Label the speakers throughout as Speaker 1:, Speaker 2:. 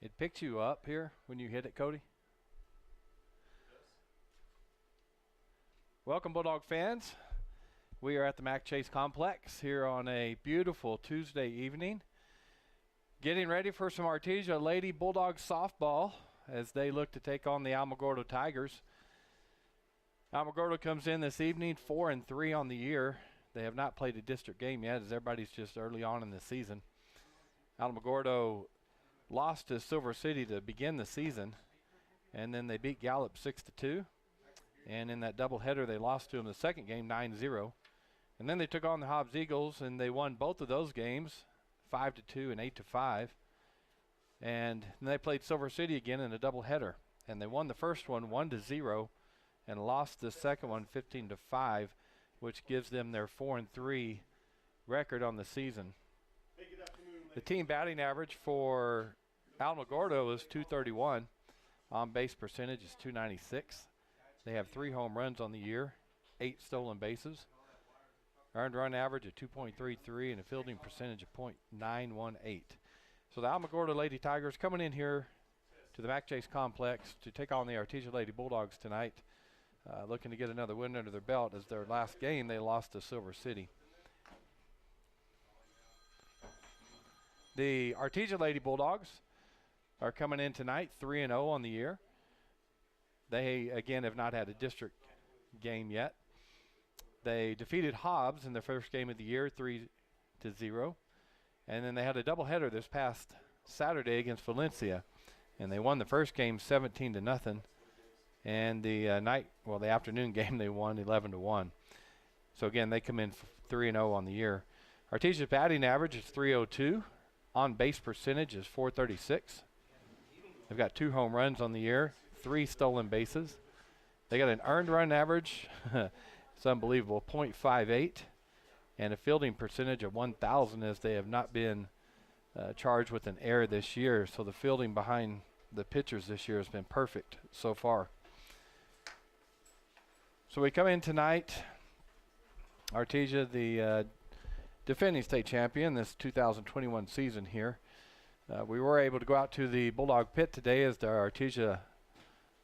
Speaker 1: It picked you up here when you hit it, Cody?
Speaker 2: Yes.
Speaker 1: Welcome, Bulldog fans. We are at the Mack Chase Complex here on a beautiful Tuesday evening, getting ready for some Artesia Lady Bulldog softball as they look to take on the Alamogordo Tigers. Alamogordo comes in this evening 4-3 on the year. They have not played a district game yet, as everybody's just early on in the season. Alamogordo lost to Silver City to begin the season, and then they beat Gallup 6-2. And in that doubleheader, they lost to them the second game 9-0. And then they took on the Hobbs Eagles, and they won both of those games 5-2 and 8-5. And then they played Silver City again in a doubleheader, and they won the first one 1-0 and lost the second one 15-5, which gives them their 4-3 record on the season. The team batting average for Alamogordo is .231. On base percentage is .296. They have 3 home runs on the year, 8 stolen bases. Earned run average of 2.33 and a fielding percentage of .918. So the Alamogordo Lady Tigers coming in here to the Mack Chase Complex to take on the Artesia Lady Bulldogs tonight, looking to get another win under their belt, as their last game they lost to Silver City. The Artesia Lady Bulldogs are coming in tonight 3-0 on the year. They, again, have not had a district game yet. They defeated Hobbs in their first game of the year 3-0. And then they had a doubleheader this past Saturday against Valencia. And they won the first game 17-0. And the the afternoon game they won 11-1. So, again, they come in 3-0 on the year. Artesia's batting average is .302. On base percentage is .436. They've got 2 home runs on the year, 3 stolen bases. They got an earned run average, it's unbelievable, .58, and a fielding percentage of 1,000, as they have not been charged with an error this year. So the fielding behind the pitchers this year has been perfect so far. So we come in tonight, Artesia, the defending state champion this 2021 season here. We were able to go out to the Bulldog Pit today as the Artesia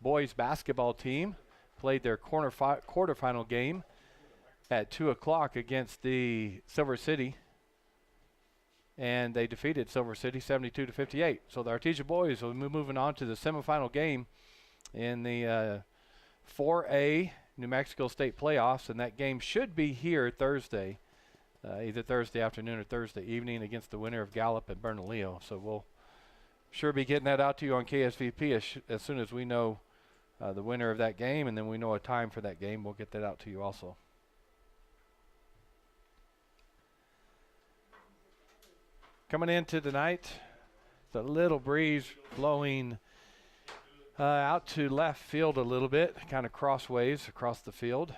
Speaker 1: boys basketball team played their quarterfinal game at 2 o'clock against the Silver City, and they defeated Silver City 72-58. So the Artesia boys will be moving on to the semifinal game in the 4A New Mexico State playoffs, and that game should be here Thursday. Either Thursday afternoon or Thursday evening against the winner of Gallup and Bernalillo. So we'll sure be getting that out to you on KSVP as soon as we know the winner of that game, and then we know a time for that game. We'll get that out to you also. Coming into tonight, it's a little breeze blowing out to left field a little bit, kind of crossways across the field.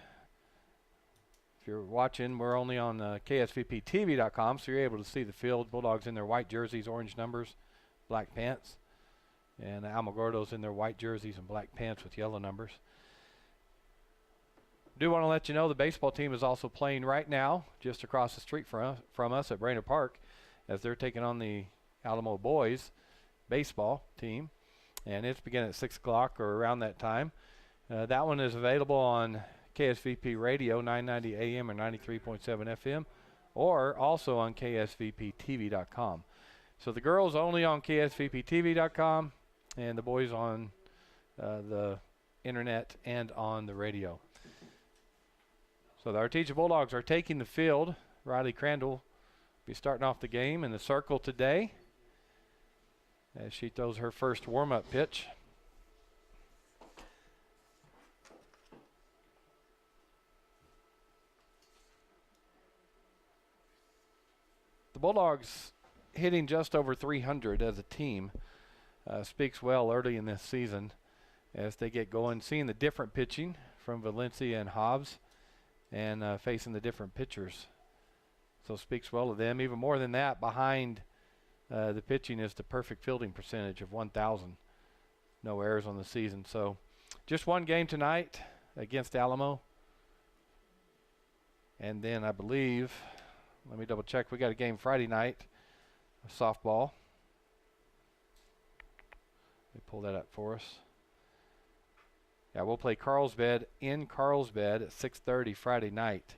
Speaker 1: If you're watching, we're only on KSVPTV.com, so you're able to see the field. Bulldogs in their white jerseys, orange numbers, black pants. And Alamogordo's in their white jerseys and black pants with yellow numbers. Do want to let you know the baseball team is also playing right now just across the street from us at Brainerd Park, as they're taking on the Alamo boys baseball team. And it's beginning at 6 o'clock or around that time. That one is available on KSVP Radio, 990 AM or 93.7 FM, or also on KSVPTV.com. So the girls only on KSVPTV.com, and the boys on the internet and on the radio. So the Artesia Bulldogs are taking the field. Riley Crandall will be starting off the game in the circle today as she throws her first warm-up pitch. The Bulldogs hitting just over 300 as a team speaks well early in this season as they get going, seeing the different pitching from Valencia and Hobbs and facing the different pitchers. So speaks well of them. Even more than that, behind the pitching is the perfect fielding percentage of 1,000. No errors on the season. So just one game tonight against Alamo. And then I believe, let me double check, we got a game Friday night, softball. They pull that up for us. Yeah, we'll play Carlsbad in Carlsbad at 6:30 Friday night.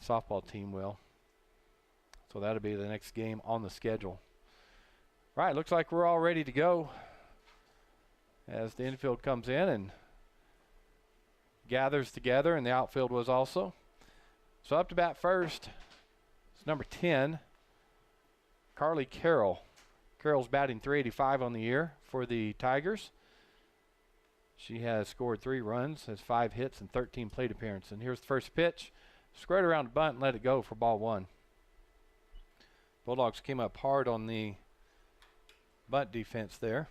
Speaker 1: Softball team will. So that'll be the next game on the schedule. Right, looks like we're all ready to go as the infield comes in and gathers together, and the outfield was also. So up to bat first, it's number 10, Carly Carroll. Carroll's batting .385 on the year for the Tigers. She has scored 3 runs, has 5 hits, and 13 plate appearances. And here's the first pitch. Squared around the bunt and let it go for ball 1. Bulldogs came up hard on the bunt defense there.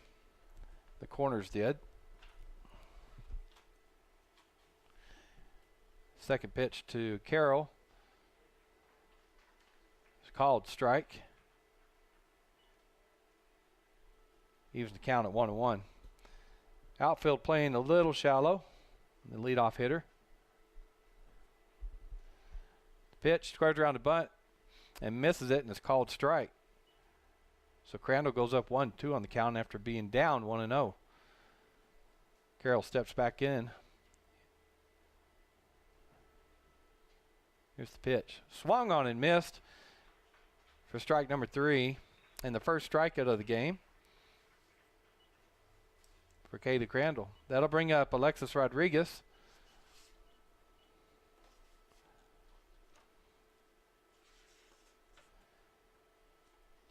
Speaker 1: The corners did. Second pitch to Carroll. It's called strike. Evens the count at 1-1. Outfield playing a little shallow. The leadoff hitter. Pitch squares around the bunt and misses it, and it's called strike. So Crandall goes up 1-2 on the count after being down 1-0. Carroll steps back in. Here's the pitch. Swung on and missed for strike number 3, and the first strikeout of the game for Katelyn Crandall. That'll bring up Alexis Rodriguez.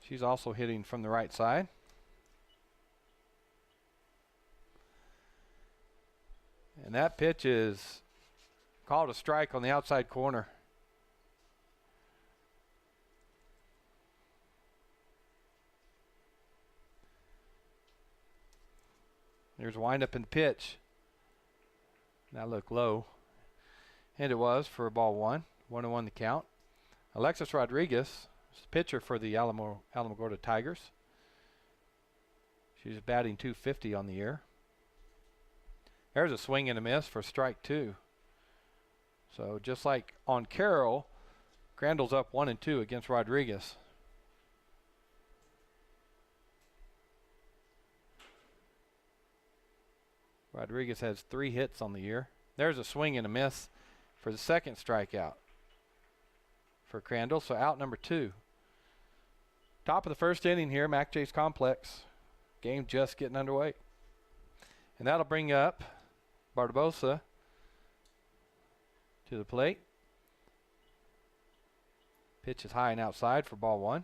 Speaker 1: She's also hitting from the right side. And that pitch is called a strike on the outside corner. There's a windup in the pitch. Now look low. And it was for ball 1. 1-1 the count. Alexis Rodriguez, pitcher for the Alamogordo Tigers. She's batting .250 on the year. There's a swing and a miss for strike 2. So just like on Carroll, Crandall's up 1-2 against Rodriguez. Rodriguez has 3 hits on the year. There's a swing and a miss for the second strikeout for Crandall. So out number 2. Top of the first inning here, Mack Chase Complex. Game just getting underway. And that'll bring up Barbosa to the plate. Pitch is high and outside for ball 1.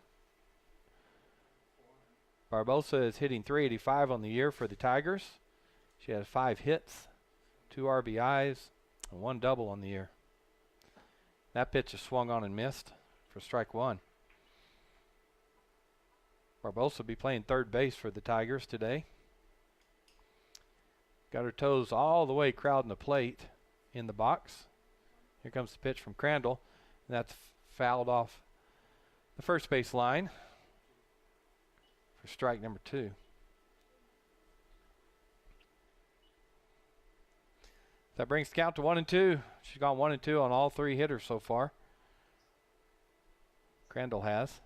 Speaker 1: Barbosa is hitting .385 on the year for the Tigers. She has 5 hits, 2 RBIs, and 1 double on the year. That pitch is swung on and missed for strike 1. Barbosa will be playing third base for the Tigers today. Got her toes all the way crowding the plate in the box. Here comes the pitch from Crandall. And that's fouled off the first base line for strike number 2. That brings the count to 1-2. She's gone 1-2 on all 3 hitters so far. Crandall has.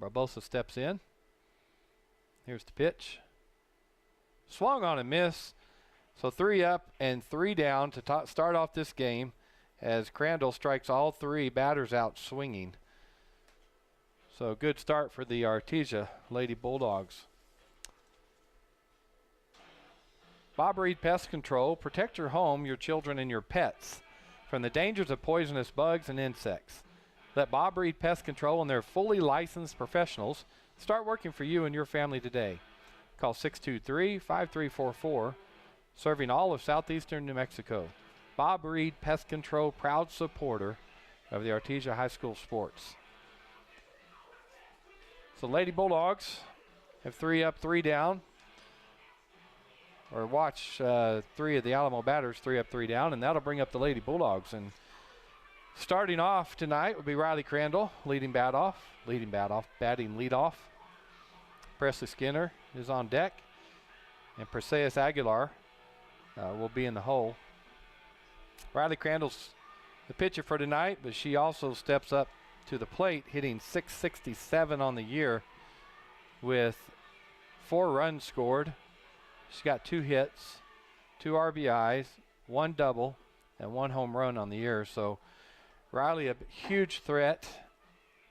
Speaker 1: Barbosa steps in. Here's the pitch. Swung on and miss. So 3 up and 3 down to start off this game as Crandall strikes all 3 batters out swinging. So good start for the Artesia Lady Bulldogs. Bob Reed Pest Control. Protect your home, your children, and your pets from the dangers of poisonous bugs and insects. Let Bob Reed Pest Control and their fully licensed professionals start working for you and your family today. Call 623-5344, serving all of southeastern New Mexico. Bob Reed Pest Control, proud supporter of the Artesia High School sports. So Lady Bulldogs have 3 up, 3 down. Or watch 3 of the Alamo batters, 3 up, 3 down, and that'll bring up the Lady Bulldogs. And starting off tonight will be Riley Crandall, batting lead off. Presley Skinner is on deck, and Perseus Aguilar will be in the hole. Riley Crandall's the pitcher for tonight, but she also steps up to the plate, hitting .667 on the year with 4 runs scored, She's got 2 hits, 2 RBIs, 1 double, and 1 home run on the year. So Riley, a huge threat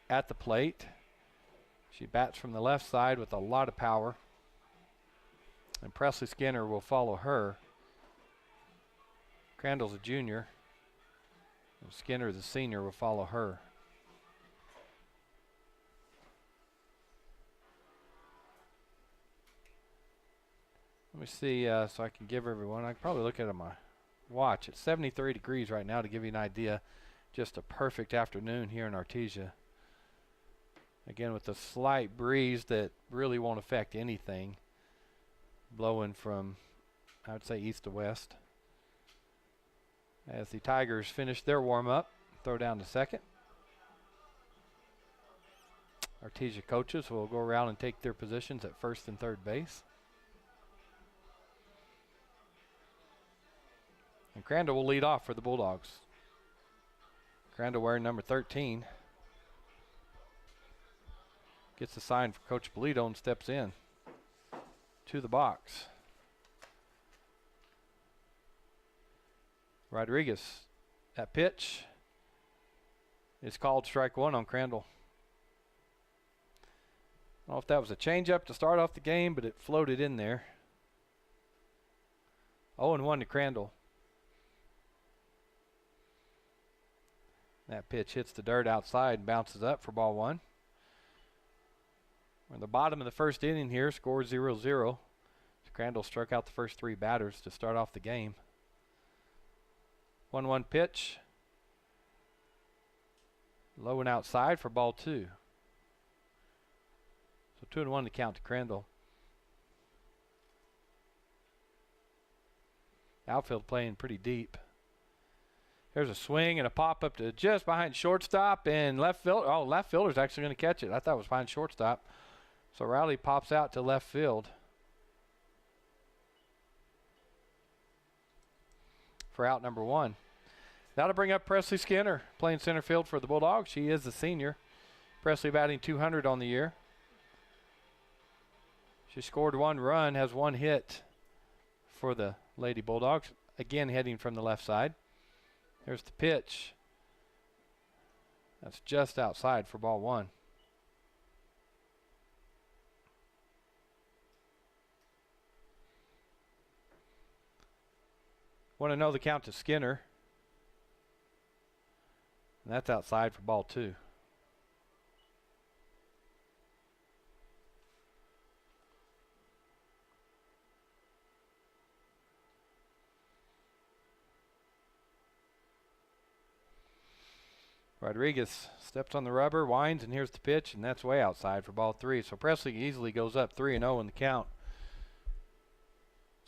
Speaker 1: at the plate. She bats from the left side with a lot of power. And Presley Skinner will follow her. Crandall's a junior. And Skinner, the senior, will follow her. Let me see so I can give everyone, I can probably look at my watch. It's 73 degrees right now to give you an idea. Just a perfect afternoon here in Artesia. Again, with a slight breeze that really won't affect anything. Blowing from, I would say, east to west. As the Tigers finish their warm-up, throw down to second. Artesia coaches will go around and take their positions at first and third base. And Crandall will lead off for the Bulldogs. Crandall wearing number 13. Gets the sign for Coach Polito and steps in to the box. Rodriguez, that pitch is called strike 1 on Crandall. I don't know if that was a changeup to start off the game, but it floated in there. 0-1 to Crandall. That pitch hits the dirt outside and bounces up for ball 1. We're in the bottom of the first inning here, score 0-0. Crandall struck out the first 3 batters to start off the game. 1-1 pitch. Low and outside for ball 2. So 2-1 to count to Crandall. Outfield playing pretty deep. There's a swing and a pop up to just behind shortstop and left field. Oh, left fielder's actually going to catch it. I thought it was behind shortstop. So Riley pops out to left field for out number 1. That'll bring up Presley Skinner playing center field for the Bulldogs. She is the senior. Presley batting .200 on the year. She scored 1 run, has 1 hit for the Lady Bulldogs. Again, heading from the left side. There's the pitch. That's just outside for ball 1. Want to know the count to Skinner. And that's outside for ball 2. Rodriguez steps on the rubber, winds, and here's the pitch, and that's way outside for ball 3. So Presley easily goes up 3-0 in the count.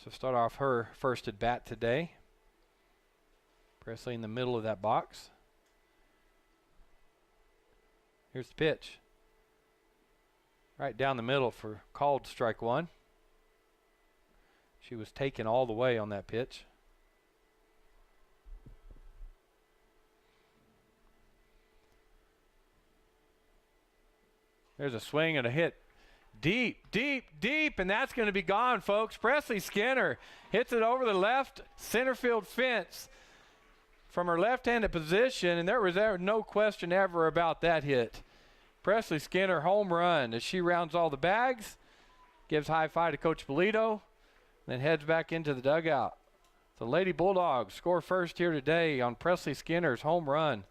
Speaker 1: So start off her first at bat today. Presley in the middle of that box. Here's the pitch. Right down the middle for called strike 1. She was taken all the way on that pitch. There's a swing and a hit. Deep, deep, deep, and that's going to be gone, folks. Presley Skinner hits it over the left center field fence from her left-handed position, and there was no question ever about that hit. Presley Skinner home run as she rounds all the bags, gives high five to Coach Polito, then heads back into the dugout. The Lady Bulldogs score first here today on Presley Skinner's home run,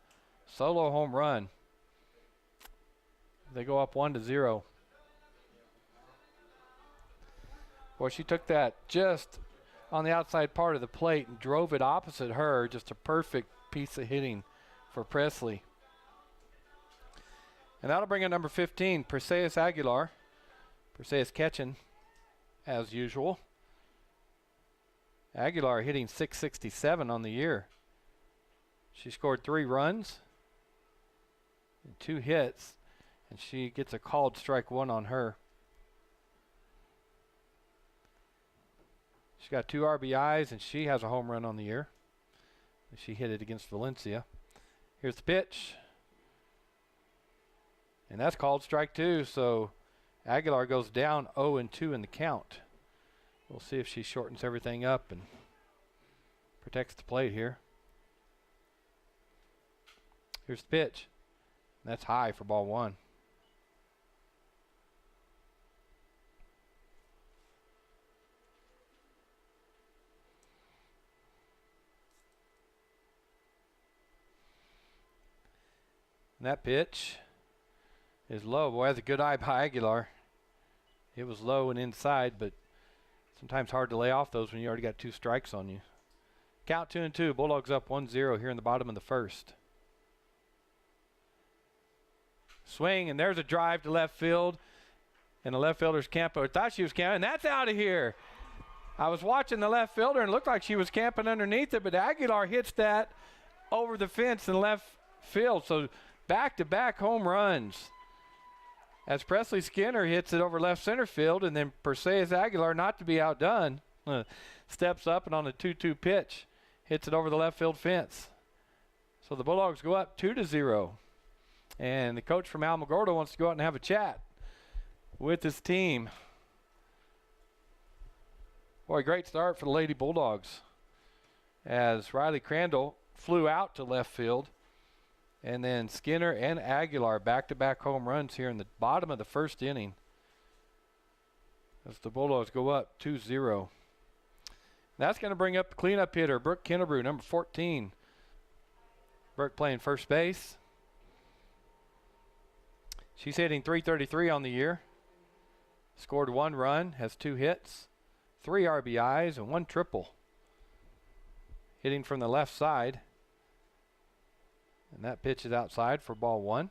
Speaker 1: solo home run. They go up 1-0. Boy, she took that just on the outside part of the plate and drove it opposite her. Just a perfect piece of hitting for Presley. And that'll bring in number 15, Perseus Aguilar. Perseus catching as usual. Aguilar hitting .667 on the year. She scored 3 runs and 2 hits. And she gets a called strike 1 on her. She's got 2 RBIs, and she has a home run on the year. She hit it against Valencia. Here's the pitch. And that's called strike 2, so Aguilar goes down 0-2 in the count. We'll see if she shortens everything up and protects the plate here. Here's the pitch. That's high for ball one. And that pitch is low. Boy, that's a good eye by Aguilar. It was low and inside, but sometimes hard to lay off those when you already got 2 strikes on you. Count 2-2. Bulldogs up 1-0 here in the bottom of the first. Swing, and there's a drive to left field. And the left fielder's camping. I thought she was camping, and that's out of here. I was watching the left fielder, and it looked like she was camping underneath it, but Aguilar hits that over the fence in left field. So back-to-back home runs. As Presley Skinner hits it over left center field, and then Perseus Aguilar, not to be outdone, steps up and on a 2-2 pitch, hits it over the left field fence. So the Bulldogs go up 2-0. And the coach from Alamogordo wants to go out and have a chat with his team. Boy, great start for the Lady Bulldogs. As Riley Crandall flew out to left field. And then Skinner and Aguilar back-to-back home runs here in the bottom of the first inning. As the Bulldogs go up 2-0. That's going to bring up the cleanup hitter, Brooke Kennebrew, number 14. Brooke playing first base. She's hitting .333 on the year. Scored 1 run, has 2 hits, 3 RBIs, and 1 triple. Hitting from the left side. And that pitch is outside for ball 1.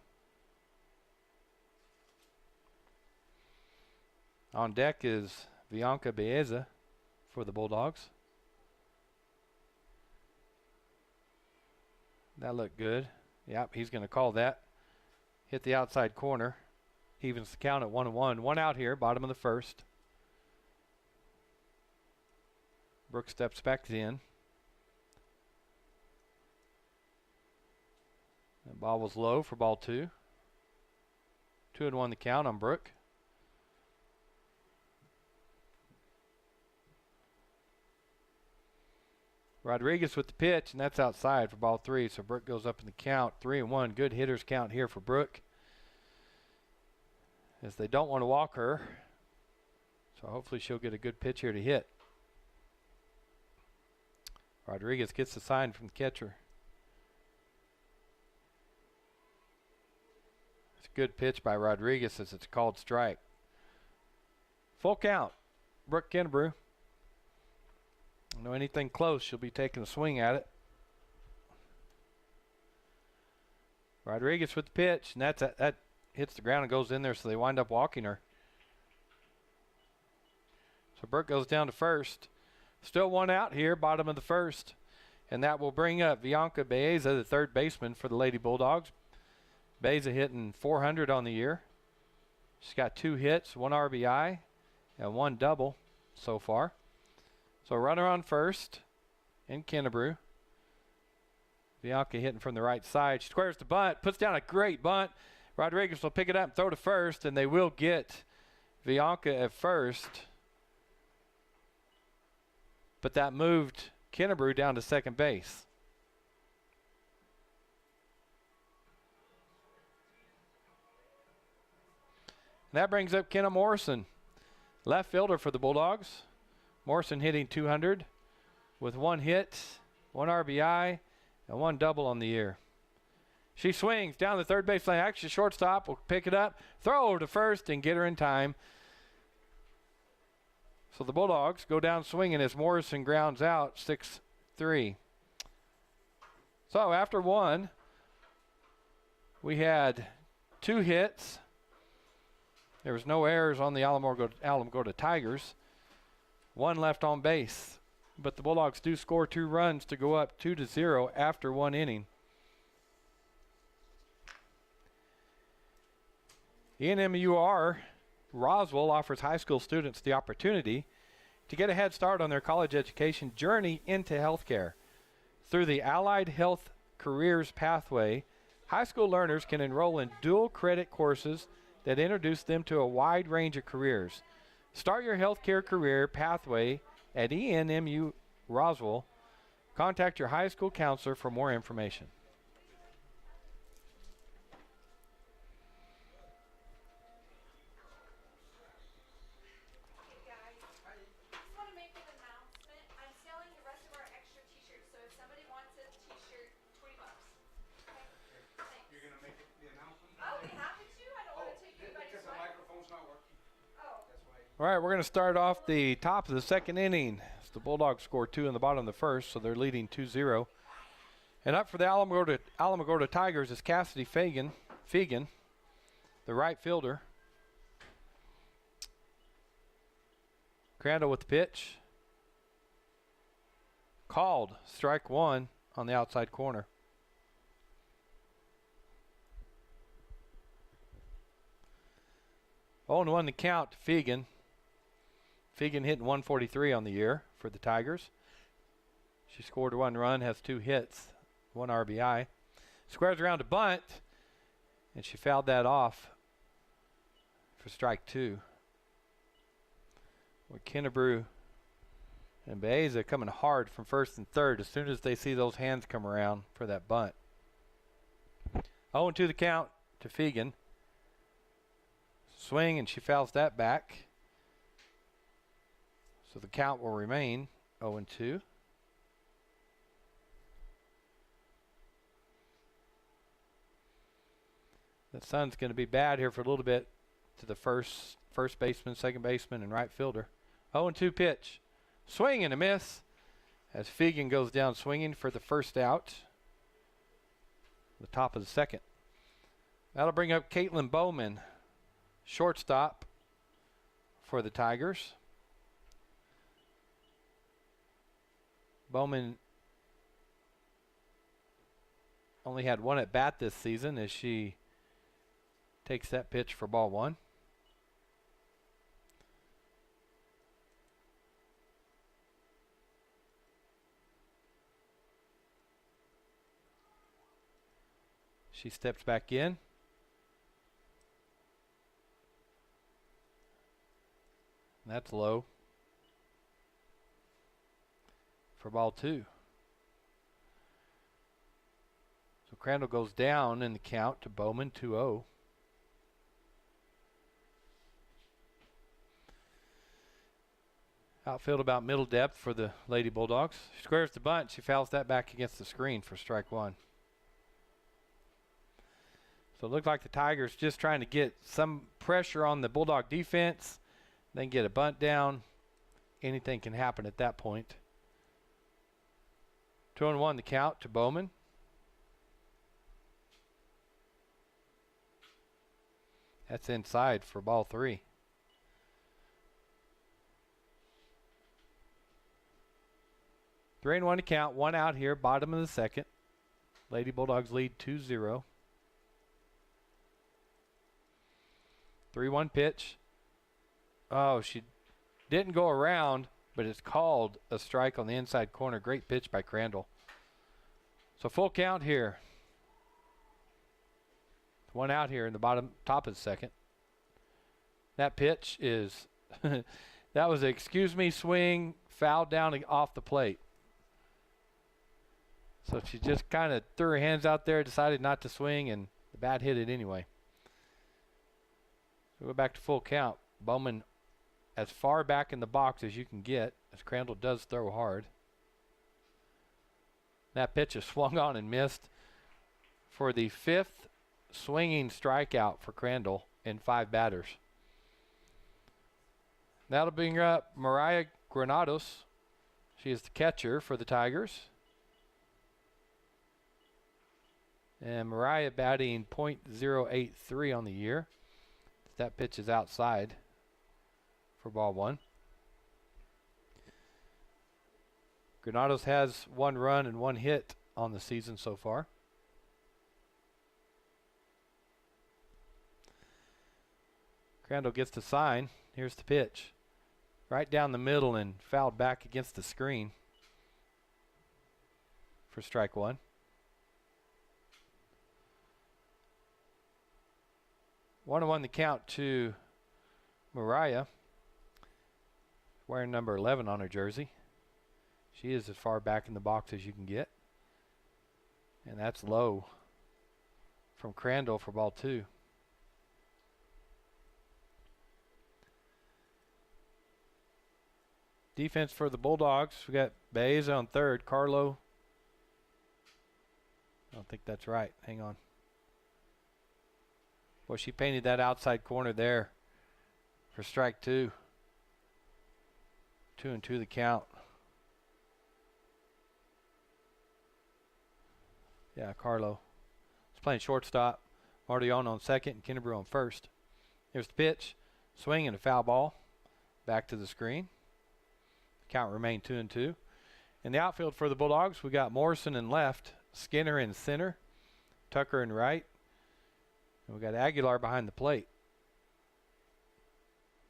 Speaker 1: On deck is Bianca Baeza for the Bulldogs. That looked good. Yep, he's going to call that. Hit the outside corner. Evens the count at 1-1. 1 out here, bottom of the first. Brooks steps back in. That ball was low for ball 2. 2-1 the count on Brooke. Rodriguez with the pitch, and that's outside for ball 3. So Brooke goes up in the count. 3-1. Good hitters count here for Brooke, as they don't want to walk her. So hopefully she'll get a good pitch here to hit. Rodriguez gets the sign from the catcher. It's a good pitch by Rodriguez as it's called strike. Full count. Brooke Kennebrew. Don't know anything close, she'll be taking a swing at it. Rodriguez with the pitch, and that hits the ground and goes in there, so they wind up walking her. So Brooke goes down to first. Still 1 out here, bottom of the first. And that will bring up Bianca Baeza, the third baseman for the Lady Bulldogs. Baeza hitting .400 on the year. She's got 2 hits, 1 RBI, and 1 double so far. So runner on first in Kennebrew. Bianca hitting from the right side. She squares the bunt, puts down a great bunt. Rodriguez will pick it up and throw to first, and they will get Bianca at first. But that moved Kennebrew down to second base. And that brings up Kenna Morrison, left fielder for the Bulldogs. Morrison hitting .200 with 1 hit, 1 RBI, and 1 double on the year. She swings down the third baseline. Actually, shortstop will pick it up, throw her to first, and get her in time. So the Bulldogs go down swinging as Morrison grounds out 6-3. So after 1, we had 2 hits. There was no errors on the Alamogordo Tigers. 1 left on base. But the Bulldogs do score 2 runs to go up 2-0 after 1 inning. ENMUR Roswell offers high school students the opportunity to get a head start on their college education journey into healthcare. Through the Allied Health Careers Pathway, high school learners can enroll in dual credit courses that introduce them to a wide range of careers. Start your healthcare career pathway at ENMU Roswell. Contact your high school counselor for more information.
Speaker 3: Hey guys, just want to make an announcement. I'm selling the rest of our extra t-shirts, so if somebody wants a t-shirt, $20. Okay? Thanks.
Speaker 2: You're gonna make the announcement?
Speaker 3: I'll be happy to. I don't want to take anybody's
Speaker 2: Because the
Speaker 3: mic.
Speaker 2: microphone's not working.
Speaker 3: Oh.
Speaker 2: That's why.
Speaker 1: All right, we're going to start off the top of the second inning. The Bulldogs scored 2 in the bottom of the first, so they're leading 2-0. And up for the Alamogordo Tigers is Cassidy Fegan, the right fielder. Crandall with the pitch. Called, strike 1 on the outside corner. Oh, and 1 to count to Fegan. Fegan hitting 143 on the year for the Tigers. She scored 1 run, has 2 hits, 1 RBI. Squares around to bunt, and she fouled that off for strike 2. With Kennebrew and Baeza coming hard from first and third as soon as they see those hands come around for that bunt. 0-2 the count to Fegan. Swing, and she fouls that back. So the count will remain 0-2. The sun's going to be bad here for a little bit to the first baseman, second baseman, and right fielder. 0-2 pitch. Swing and a miss as Fegan goes down swinging for the first out. The top of the second. That'll bring up Katelyn Bowman, shortstop for the Tigers. Bowman only had 1 at bat this season as she takes that pitch for ball 1. She steps back in. That's low for ball 2. So Crandall goes down in the count to Bowman, 2-0. Outfield about middle depth for the Lady Bulldogs. She squares the bunt. She fouls that back against the screen for strike 1. So it looked like the Tigers just trying to get some pressure on the Bulldog defense, then get a bunt down. Anything can happen at that point. 2-1 the count to Bowman. That's inside for ball 3. Three and 1 to count. 1 out here, bottom of the second. Lady Bulldogs lead 2-0. 3-1 pitch. Oh, she didn't go around, but it's called a strike on the inside corner. Great pitch by Crandall. So full count here. 1 out here in the top of the second. That pitch is, that was an excuse me swing, fouled down off the plate. So she just kind of threw her hands out there, decided not to swing, and the bat hit it anyway. So go back to full count. Bowman as far back in the box as you can get, as Crandall does throw hard. That pitch is swung on and missed for the 5th swinging strikeout for Crandall in 5 batters. That'll bring up Mariah Granados. She is the catcher for the Tigers. And Mariah batting .083 on the year. That pitch is outside for ball 1. Granados has 1 run and 1 hit on the season so far. Crandall gets the sign. Here's the pitch. Right down the middle and fouled back against the screen for strike 1. One the count to Mariah. wearing number 11 on her jersey. She is as far back in the box as you can get. And that's low from Crandall for ball 2. Defense for the Bulldogs. We got Baeza on third. Carlo. I don't think that's right. Hang on. Well, she painted that outside corner there for strike 2. 2-2 the count. Yeah, Carlo. He's playing shortstop. Mardion on second and Kennebrew on first. Here's the pitch. Swing and a foul ball. Back to the screen. Count remained 2-2. In the outfield for the Bulldogs, we got Morrison in left, Skinner in center, Tucker in right, and we got Aguilar behind the plate.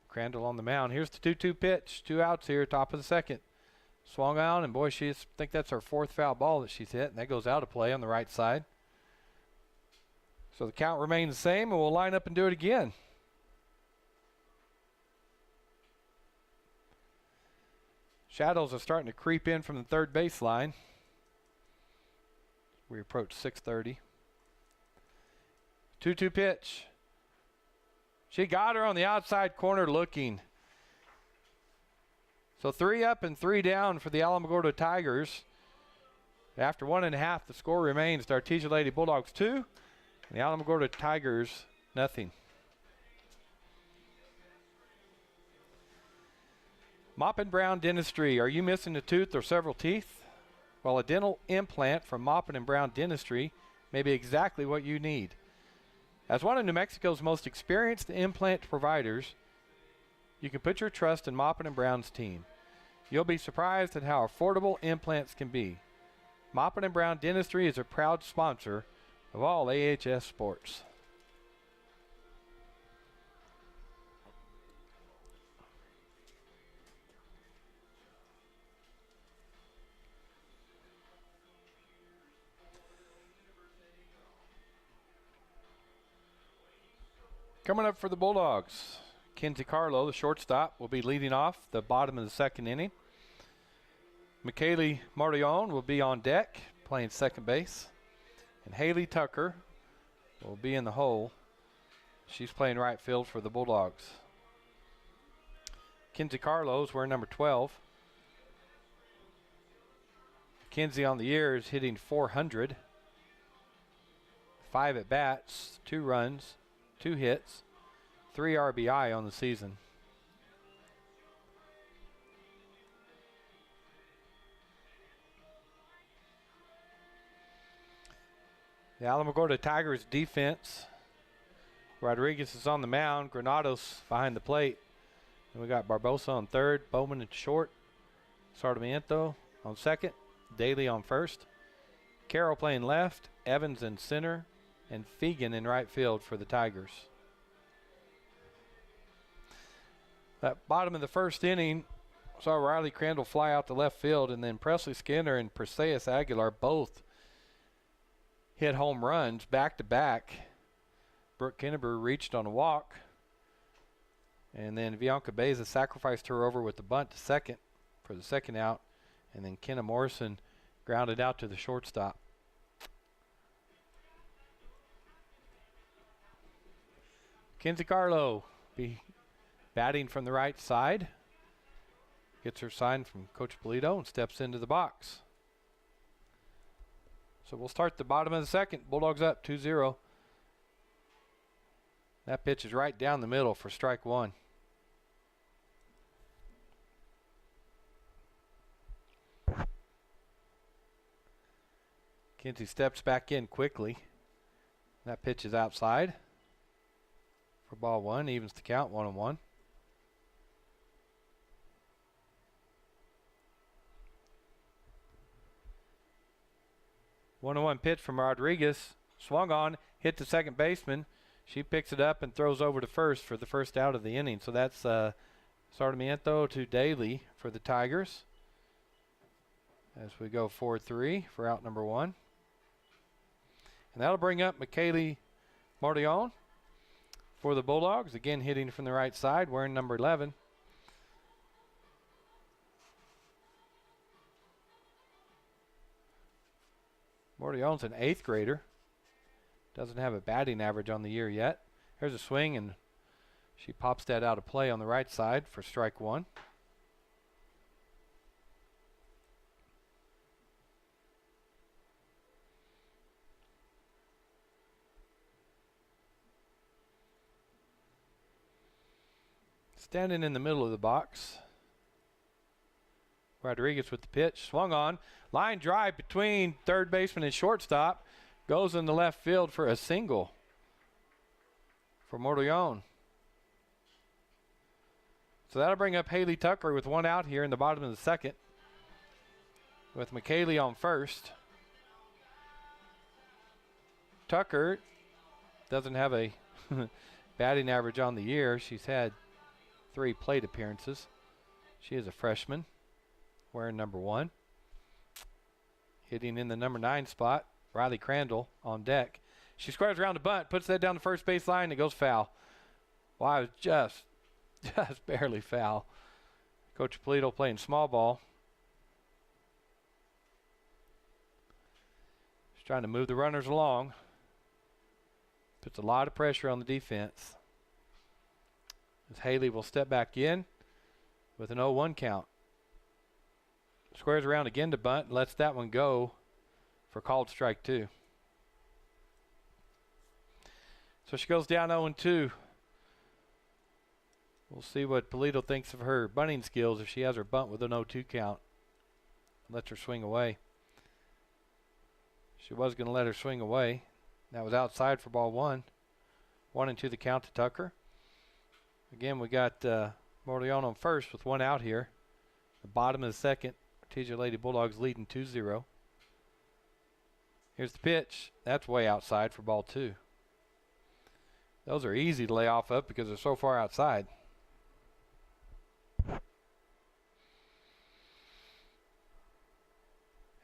Speaker 1: Crandall on the mound. Here's the 2-2 pitch. 2 outs here, top of the second. Swung out, and boy, I think that's her 4th foul ball that she's hit, and that goes out of play on the right side. So the count remains the same, and we'll line up and do it again. Shadows are starting to creep in from the third baseline. We approach 6:30. 2-2 pitch. She got her on the outside corner looking. So 3 up and 3 down for the Alamogordo Tigers. After 1.5, the score remains the Artesia Lady Bulldogs 2 and the Alamogordo Tigers nothing. Mop and Brown Dentistry. Are you missing a tooth or several teeth? Well, a dental implant from Mop and Brown Dentistry may be exactly what you need. As one of New Mexico's most experienced implant providers, you can put your trust in Mop and Brown's team. You'll be surprised at how affordable implants can be. Mop and Brown Dentistry is a proud sponsor of all AHS sports. Coming up for the Bulldogs, Kenzie Carlo, the shortstop, will be leading off the bottom of the second inning. McKaylee Mardion will be on deck playing second base. And Haley Tucker will be in the hole. She's playing right field for the Bulldogs. Kenzie Carlo is wearing number 12. Kenzie on the year is hitting .400. 5 at bats, 2 runs, 2 hits, 3 RBI on the season. The Alamogordo Tigers defense. Rodriguez is on the mound. Granados behind the plate. And we got Barbosa on third, Bowman at short, Sarmiento on second, Daly on first, Carroll playing left, Evans in center, and Fegan in right field for the Tigers. That bottom of the first inning saw Riley Crandall fly out to left field, and then Presley Skinner and Perseus Aguilar both hit home runs back to back. Brooke Kennebrew reached on a walk, and then Bianca Baeza sacrificed her over with the bunt to second for the second out, and then Kenna Morrison grounded out to the shortstop. Kenzie Carlo be batting from the right side. Gets her sign from Coach Polito and steps into the box. So we'll start the bottom of the second. Bulldogs up 2-0. That pitch is right down the middle for strike 1. Kenzie steps back in quickly. That pitch is outside for ball 1. Evens the count, 1-1. One pitch from Rodriguez. Swung on, hit the second baseman. She picks it up and throws over to first for the first out of the inning. So that's Sarmiento to Daly for the Tigers. As we go 4-3 for out number 1. And that'll bring up McKaylee Mardion for the Bulldogs. Again hitting from the right side, wearing number 11. Mortallon's an 8th grader. Doesn't have a batting average on the year yet. There's a swing, and she pops that out of play on the right side for strike 1. Standing in the middle of the box, Rodriguez with the pitch, swung on, line drive between third baseman and shortstop, goes in the left field for a single for Mortallon. So that'll bring up Haley Tucker with 1 out here in the bottom of the 2nd, with McKaylee on first. Tucker doesn't have a batting average on the year. She's had 3 plate appearances. She is a freshman, wearing number 1. Hitting in the number 9 spot, Riley Crandall on deck. She squares around the bunt, puts that down the first base line, and it goes foul. Wow, it was just barely foul. Coach Polito playing small ball. She's trying to move the runners along. Puts a lot of pressure on the defense. As Haley will step back in with an 0-1 count. Squares around again to bunt and lets that one go for called strike 2. So she goes down 0-2. We'll see what Polito thinks of her bunting skills if she has her bunt with an 0-2 count. Lets her swing away. She was going to let her swing away. That was outside for ball 1. 1-2 the count to Tucker. Again, we got Mortallon on first with 1 out here. The bottom of the 2nd, Artesia Lady Bulldogs leading 2-0. Here's the pitch. That's way outside for ball 2. Those are easy to lay off of because they're so far outside.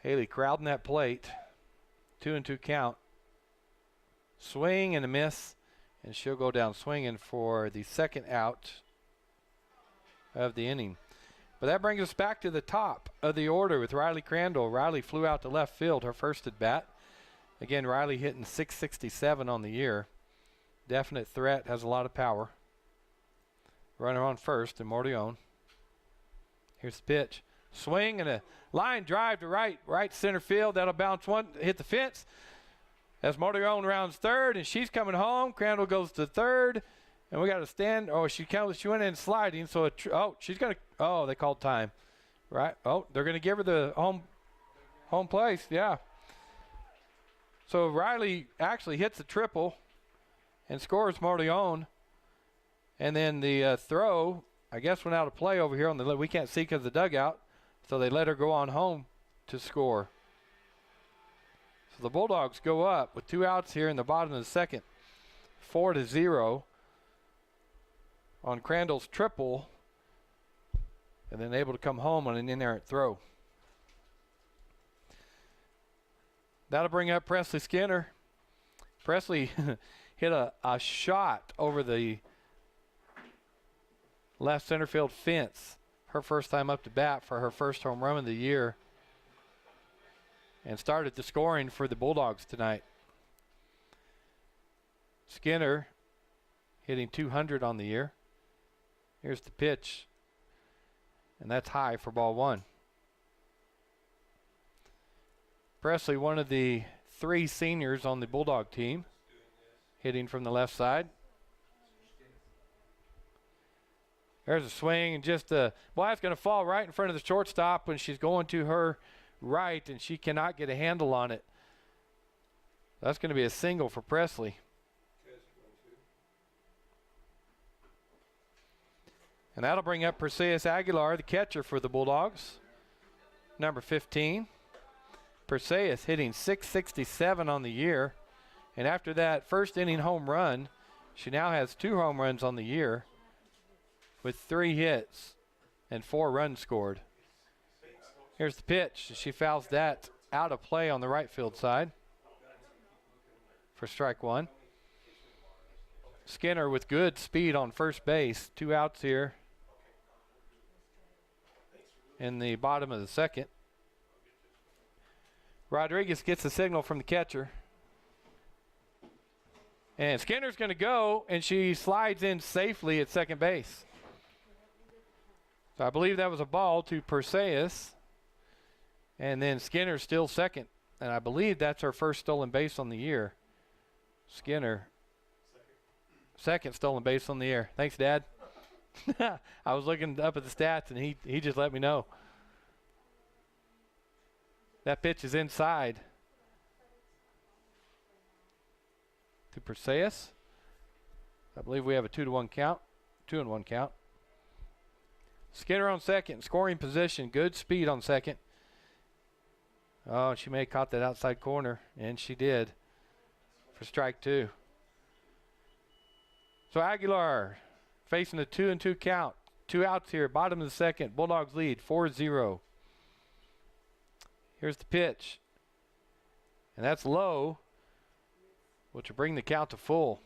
Speaker 1: Haley crowding that plate. 2-2 count. Swing and a miss. And she'll go down swinging for the 2nd out of the inning. But that brings us back to the top of the order with Riley Crandall. Riley flew out to left field, her first at bat. Again, Riley hitting .667 on the year. Definite threat, has a lot of power. Runner on first and Mortallon. Here's the pitch. Swing and a line drive to right center field. That'll bounce one, hit the fence. As Mortallon rounds third, and she's coming home. Crandall goes to third, and we got to stand. Oh, she went in sliding, so she's gonna. Oh, they called time, right? Oh, they're gonna give her the home place. Yeah. So Riley actually hits a triple, and scores Mortallon, and then the throw, I guess, went out of play over here on the. We can't see because of the dugout, so they let her go on home to score. So the Bulldogs go up with 2 outs here in the bottom of the 2nd. 4-0 on Crandall's triple. And then able to come home on an inerrant throw. That'll bring up Presley Skinner. Presley hit a shot over the left center field fence. Her first time up to bat for her first home run of the year. And started the scoring for the Bulldogs tonight. Skinner hitting .200 on the year. Here's the pitch. And that's high for ball 1. Presley, one of the 3 seniors on the Bulldog team, hitting from the left side. There's a swing and just well, that's going to fall right in front of the shortstop when she's going to her right, and she cannot get a handle on it. That's going to be a single for Presley. And that'll bring up Perseus Aguilar, the catcher for the Bulldogs, number 15. Perseus hitting .667 on the year. And after that first inning home run, she now has 2 home runs on the year with 3 hits and 4 runs scored. Here's the pitch. She fouls that out of play on the right field side for strike 1. Skinner with good speed on first base. 2 outs here in the bottom of the 2nd. Rodriguez gets the signal from the catcher. And Skinner's going to go, and she slides in safely at second base. So I believe that was a ball to Perseus. And then Skinner still second. And I believe that's her first stolen base on the year. Skinner. Second stolen base on the year. Thanks, Dad. I was looking up at the stats, and he just let me know. That pitch is inside to Perseus. I believe we have a 2-1 count. 2-1 count. Skinner on second, scoring position. Good speed on second. Oh, she may have caught that outside corner, and she did for strike 2. So Aguilar facing a 2-2 count. 2 outs here, bottom of the second. Bulldogs lead 4-0. Here's the pitch. And that's low, which will bring the count to full.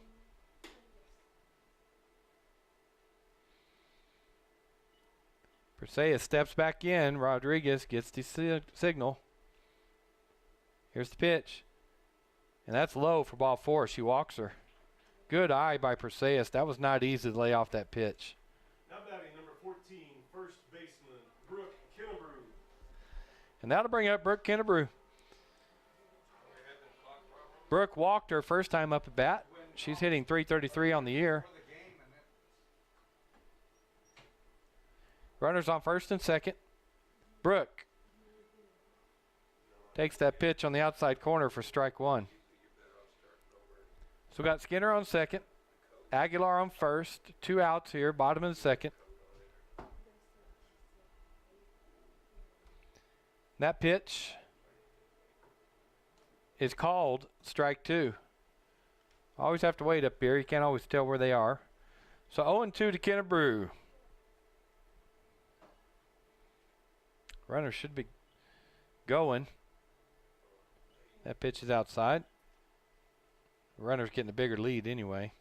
Speaker 1: Perseus steps back in. Rodriguez gets the signal. Here's the pitch. And that's low for ball 4. She walks her. Good eye by Perseus. That was not easy to lay off that pitch.
Speaker 4: Now batting number 14, first baseman, Brooke Kennebrew.
Speaker 1: And that'll bring up Brooke Kennebrew. Brooke walked her first time up at bat. She's hitting .333 on the year. Runners on first and second. Brooke takes that pitch on the outside corner for strike 1. So we got Skinner on second, Aguilar on first, 2 outs here, bottom of the second. That pitch is called strike 2. Always have to wait up here. You can't always tell where they are. So 0-2 to Kennebrew. Runner should be going. That pitch is outside. The runner's getting a bigger lead anyway.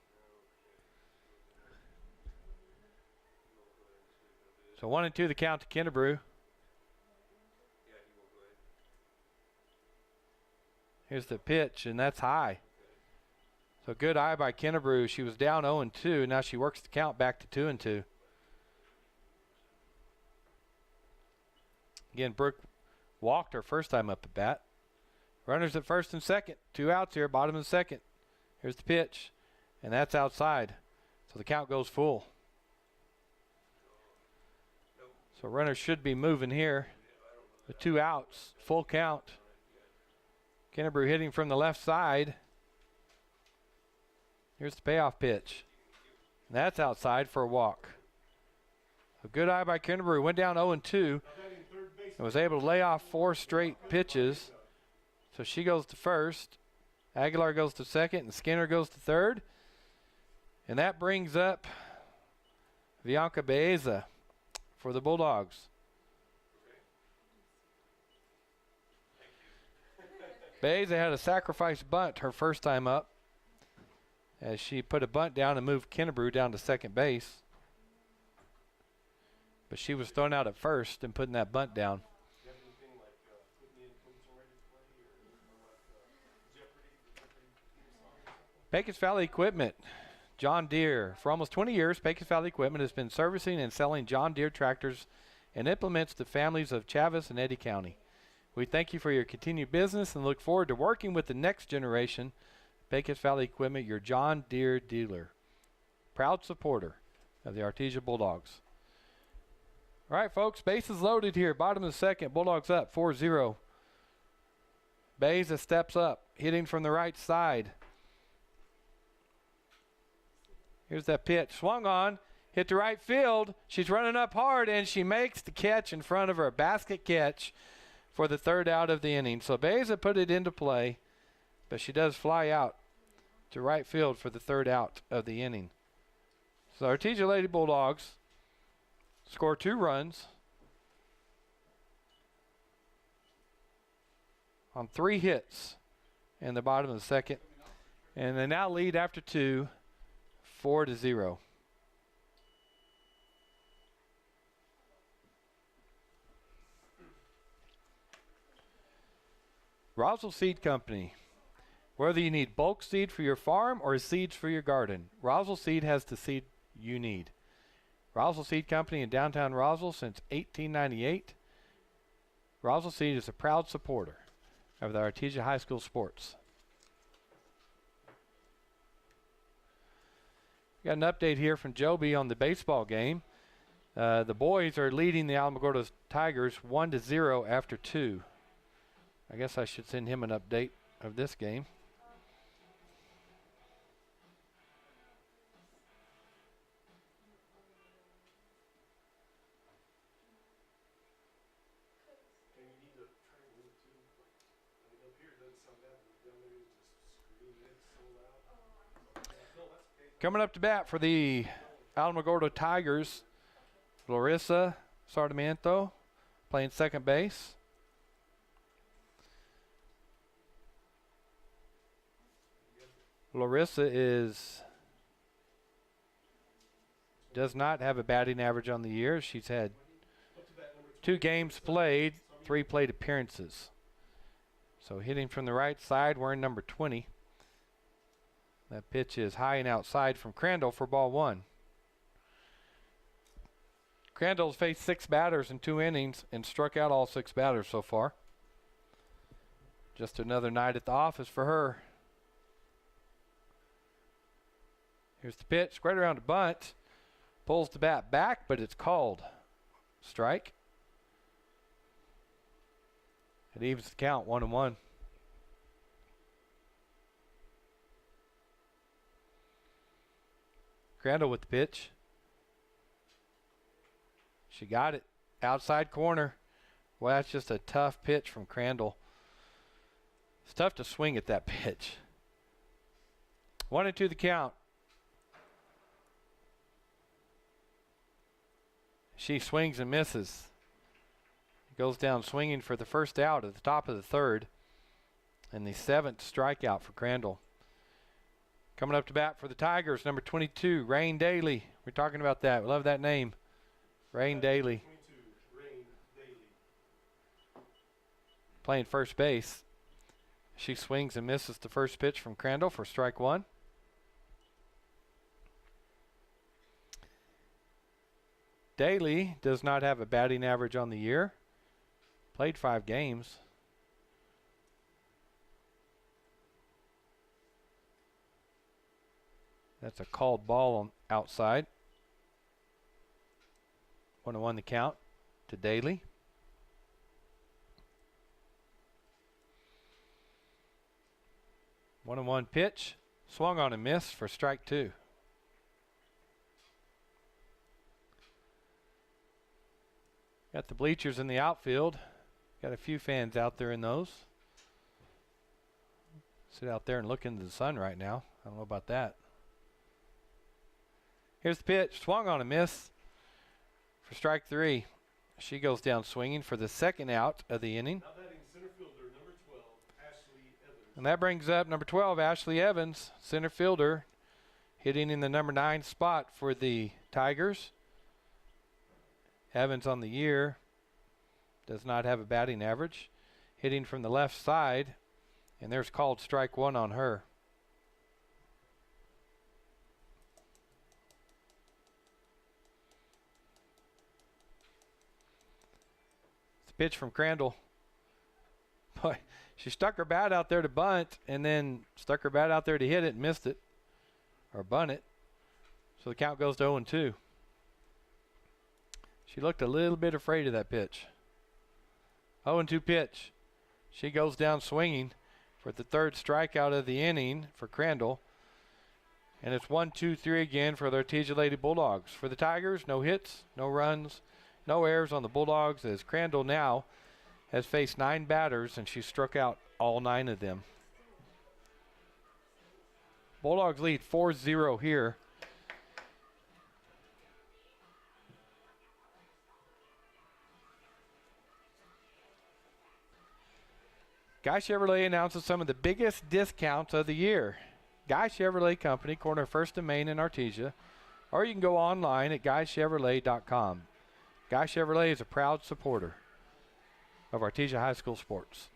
Speaker 1: So 1-2 the count to Kennebrew. Here's the pitch, and that's high. So good eye by Kennebrew. She was down 0-2. Now she works the count back to 2-2. Again, Brooke walked her first time up at bat. Runners at first and second. 2 outs here, bottom of the second. Here's the pitch, and that's outside. So the count goes full. So runners should be moving here. The 2 outs, full count. Kennebrew hitting from the left side. Here's the payoff pitch. And that's outside for a walk. A good eye by Kennebrew. Went down 0-2 and was able to lay off 4 straight pitches. So she goes to first. Aguilar goes to second, and Skinner goes to third. And that brings up Bianca Baeza for the Bulldogs. Baeza had a sacrifice bunt her first time up, as she put a bunt down and moved Kennebrew down to second base. But she was thrown out at first and putting that bunt down. Pecos Valley Equipment, John Deere. For almost 20 years, Pecos Valley Equipment has been servicing and selling John Deere tractors and implements to families of Chaves and Eddy County. We thank you for your continued business and look forward to working with the next generation. Pecos Valley Equipment, your John Deere dealer. Proud supporter of the Artesia Bulldogs. All right, folks, bases loaded here. Bottom of the second, Bulldogs up 4-0. Baeza steps up, hitting from the right side. Here's that pitch. Swung on, hit to right field. She's running up hard, and she makes the catch in front of her. A basket catch for the 3rd out of the inning. So Baeza put it into play, but she does fly out to right field for the 3rd out of the inning. So Artesia Lady Bulldogs score 2 runs on 3 hits in the bottom of the second. And they now lead after 2, 4-0. Roswell Seed Company. Whether you need bulk seed for your farm or seeds for your garden, Roswell Seed has the seed you need. Roswell Seed Company in downtown Roswell since 1898. Roswell Seed is a proud supporter of the Artesia High School sports. Got an update here from Joby on the baseball game. The boys are leading the Alamogordo Tigers 1-0 after 2. I guess I should send him an update of this game.
Speaker 4: And you need to try and move too. I mean, up here it doesn't sound bad, but down there you just scream it so loud. No, that's okay.
Speaker 1: Coming up to bat for the Alamogordo Tigers, Larissa Sarmiento playing second base. Larissa does not have a batting average on the year. She's had 2 games played, 3 plate appearances. So hitting from the right side, wearing number 20. That pitch is high and outside from Crandall for ball 1. Crandall's faced 6 batters in 2 innings and struck out all 6 batters so far. Just another night at the office for her. Here's the pitch, right around a bunt. Pulls the bat back, but it's called. Strike. It evens the count, 1-1. Crandall with the pitch. She got it. Outside corner. Well, that's just a tough pitch from Crandall. It's tough to swing at that pitch. 1-2 the count. She swings and misses. Goes down swinging for the first out at the top of the 3rd. And the 7th strikeout for Crandall. Coming up to bat for the Tigers, number 22, Rain Daly. We're talking about that. We love that name. Rain Daly.
Speaker 4: 22, Rain Daly.
Speaker 1: Playing first base. She swings and misses the first pitch from Crandall for strike 1. Daly does not have a batting average on the year. Played 5 games. That's a called ball on outside. 1-1 the count to Daly. One and one pitch. Swung on and missed for strike 2. Got the bleachers in the outfield. Got a few fans out there in those. Sit out there and look into the sun right now. I don't know about that. Here's the pitch. Swung on and miss for strike 3. She goes down swinging for the 2nd out of the inning.
Speaker 4: Now batting center fielder, number 12, Ashley Evans.
Speaker 1: And that brings up number 12, Ashley Evans, center fielder, hitting in the number 9 spot for the Tigers. Evans on the year does not have a batting average. Hitting from the left side, and there's called strike 1 on her. It's a pitch from Crandall. Boy, she stuck her bat out there to bunt, and then stuck her bat out there to hit it and missed it, or bunt it. So the count goes to 0-2. She looked a little bit afraid of that pitch. 0-2 pitch. She goes down swinging for the 3rd strikeout of the inning for Crandall. And it's 1-2-3 again for the Artesia Lady Bulldogs. For the Tigers, no hits, no runs, no errors on the Bulldogs, as Crandall now has faced 9 batters and she struck out all 9 of them. Bulldogs lead 4-0 here. Guy Chevrolet announces some of the biggest discounts of the year. Guy Chevrolet Company, corner of 1st and Main in Artesia. Or you can go online at guychevrolet.com. Guy Chevrolet is a proud supporter of Artesia High School sports.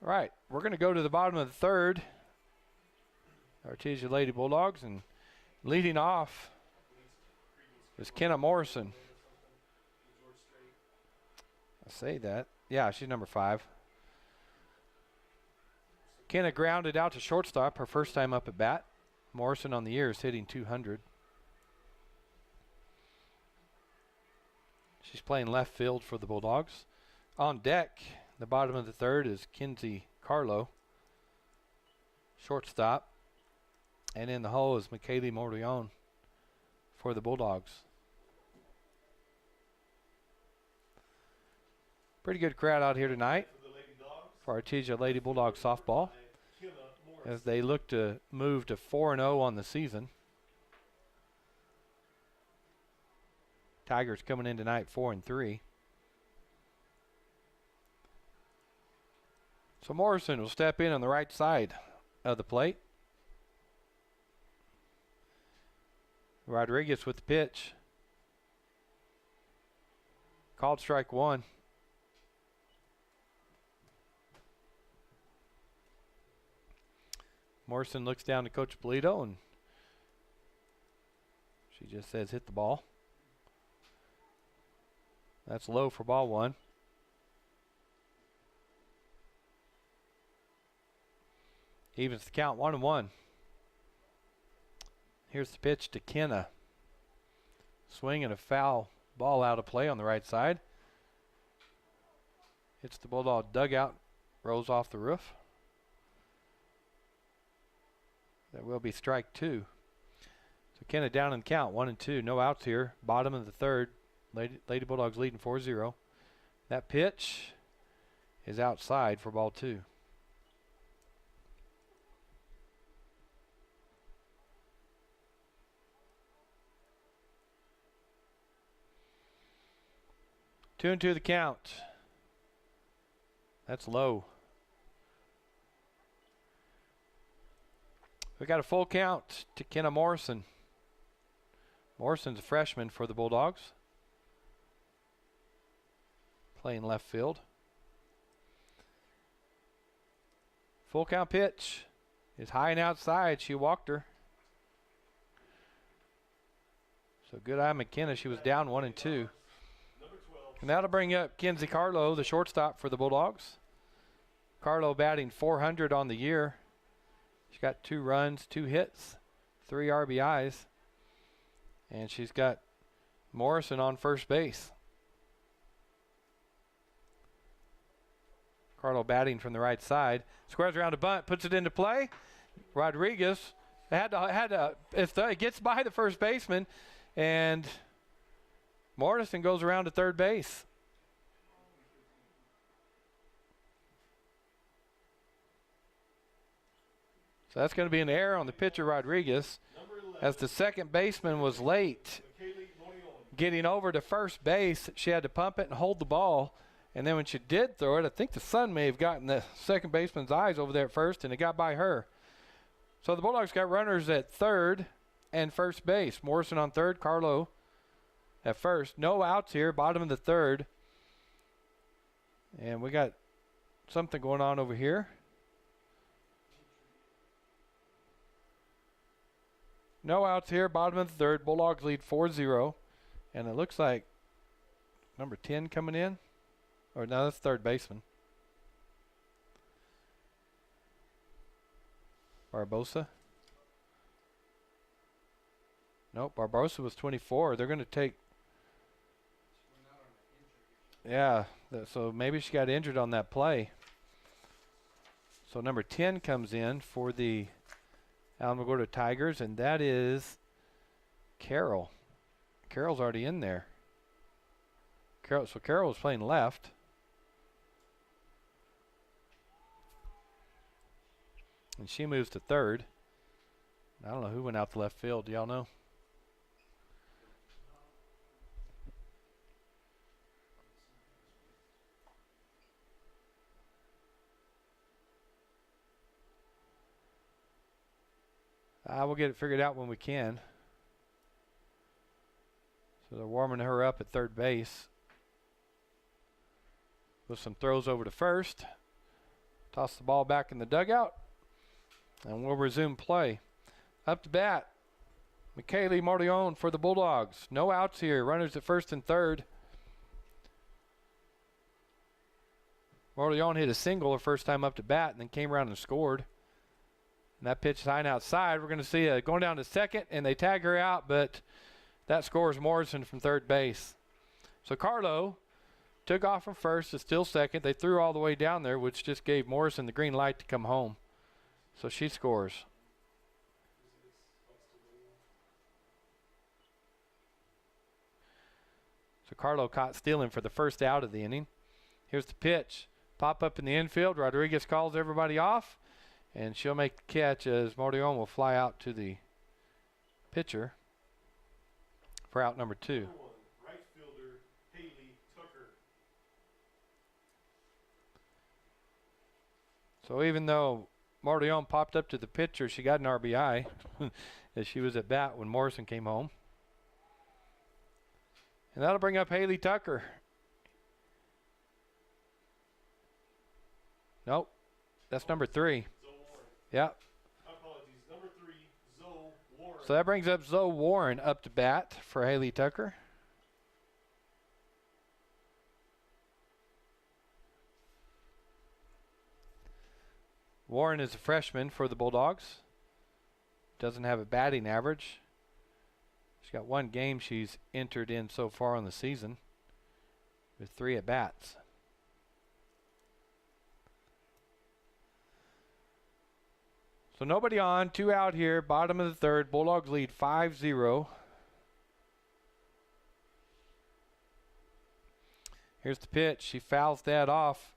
Speaker 1: All right, we're going to go to the bottom of the third. Artesia Lady Bulldogs, and leading off is Kenna Morrison. I say that. Yeah, she's number 5. Kenna grounded out to shortstop, her first time up at bat. Morrison on the year is hitting .200. She's playing left field for the Bulldogs. On deck, the bottom of the third is Kinsey Carlo, shortstop. And in the hole is Katelyn Bowman for the Bulldogs. Pretty good crowd out here tonight for Artesia Lady Bulldog softball as they look to move to 4-0 on the season. Tigers coming in tonight 4-3. So Morrison will step in on the right side of the plate. Rodriguez with the pitch. Called strike 1. Morrison looks down to Coach Polito, and she just says hit the ball. That's low for ball 1. Evens the count 1-1. Here's the pitch to Kenna. Swing and a foul ball out of play on the right side. Hits the Bulldog dugout, rolls off the roof. That will be strike 2. So Kenna down in the count, 1-2. No outs here. Bottom of the third. Lady Bulldogs leading 4-0. That pitch is outside for ball 2. Two and 2 the count. That's low. We got a full count to Kenna Morrison. Morrison's a freshman for the Bulldogs, playing left field. Full count pitch is high and outside. She walked her. So good eye McKenna. She was down 1-2. And that'll bring up Kinsey Carlo, the shortstop for the Bulldogs. Carlo batting .400 on the year. She's got 2 runs, 2 hits, 3 RBIs. And she's got Morrison on first base. Carlo batting from the right side. Squares around a bunt, puts it into play. Rodriguez had to it gets by the first baseman, and Morrison goes around to third base. So that's going to be an error on the pitcher, Rodriguez, as the second baseman was late getting over to first base. She had to pump it and hold the ball. And then when she did throw it, I think the sun may have gotten the second baseman's eyes over there at first, and it got by her. So the Bulldogs got runners at third and first base. Morrison on third, Carlo at first. No outs here, bottom of the third. And we got something going on over here. No outs here, bottom of the third. Bulldogs lead 4-0. And it looks like number 10 coming in. Or no, that's third baseman. Barbosa. Nope, Barbosa was 24. They're going to take. Yeah, so maybe she got injured on that play. So number 10 comes in for the Alamogordo Tigers, and that is Carroll. Carroll's already in there. So Carroll was playing left. And she moves to third. I don't know who went out to left field. Do y'all know? We'll get it figured out when we can. So they're warming her up at third base with some throws over to first. Toss the ball back in the dugout, and we'll resume play. Up to bat, Katelyn Bowman for the Bulldogs. No outs here. Runners at first and third. Bowman hit a single her first time up to bat and then came around and scored. And that pitch is high and outside. We're going to see going down to second, and they tag her out, but that scores Morrison from third base. So Carlo took off from first to still second. They threw all the way down there, which just gave Morrison the green light to come home. So she scores. So Carlo caught stealing for the first out of the inning. Here's the pitch. Pop up in the infield. Rodriguez calls everybody off, and she'll make the catch as Mordion will fly out to the pitcher for out number 2.
Speaker 4: Right fielder, Haley Tucker.
Speaker 1: So even though Mordion popped up to the pitcher, she got an RBI as she was at bat when Morrison came home. And that'll bring up Haley Tucker. Nope, that's number 3.
Speaker 4: Zoe Warren.
Speaker 1: Yep.
Speaker 4: Apologies. Number 3, Zoe Warren.
Speaker 1: So that brings up Zoe Warren up to bat for Haley Tucker. Warren is a freshman for the Bulldogs. Doesn't have a batting average. She's got 1 game she's entered in so far on the season with 3 at-bats. So nobody on, 2 out here, bottom of the third. Bulldogs lead 5-0. Here's the pitch. She fouls that off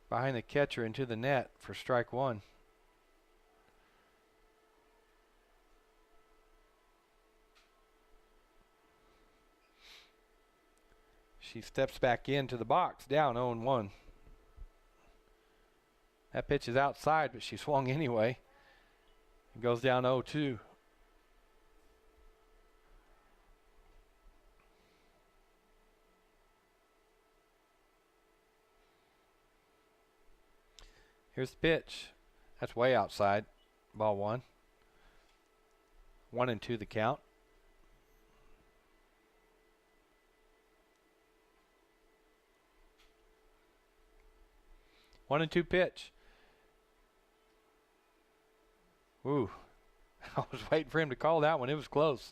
Speaker 1: behind the catcher into the net for strike 1. She steps back into the box, down 0-1. That pitch is outside, but she swung anyway. It goes down 0-2. Here's the pitch. That's way outside. Ball 1. 1-2 the count. One and 2 pitch. Ooh, I was waiting for him to call that one. It was close,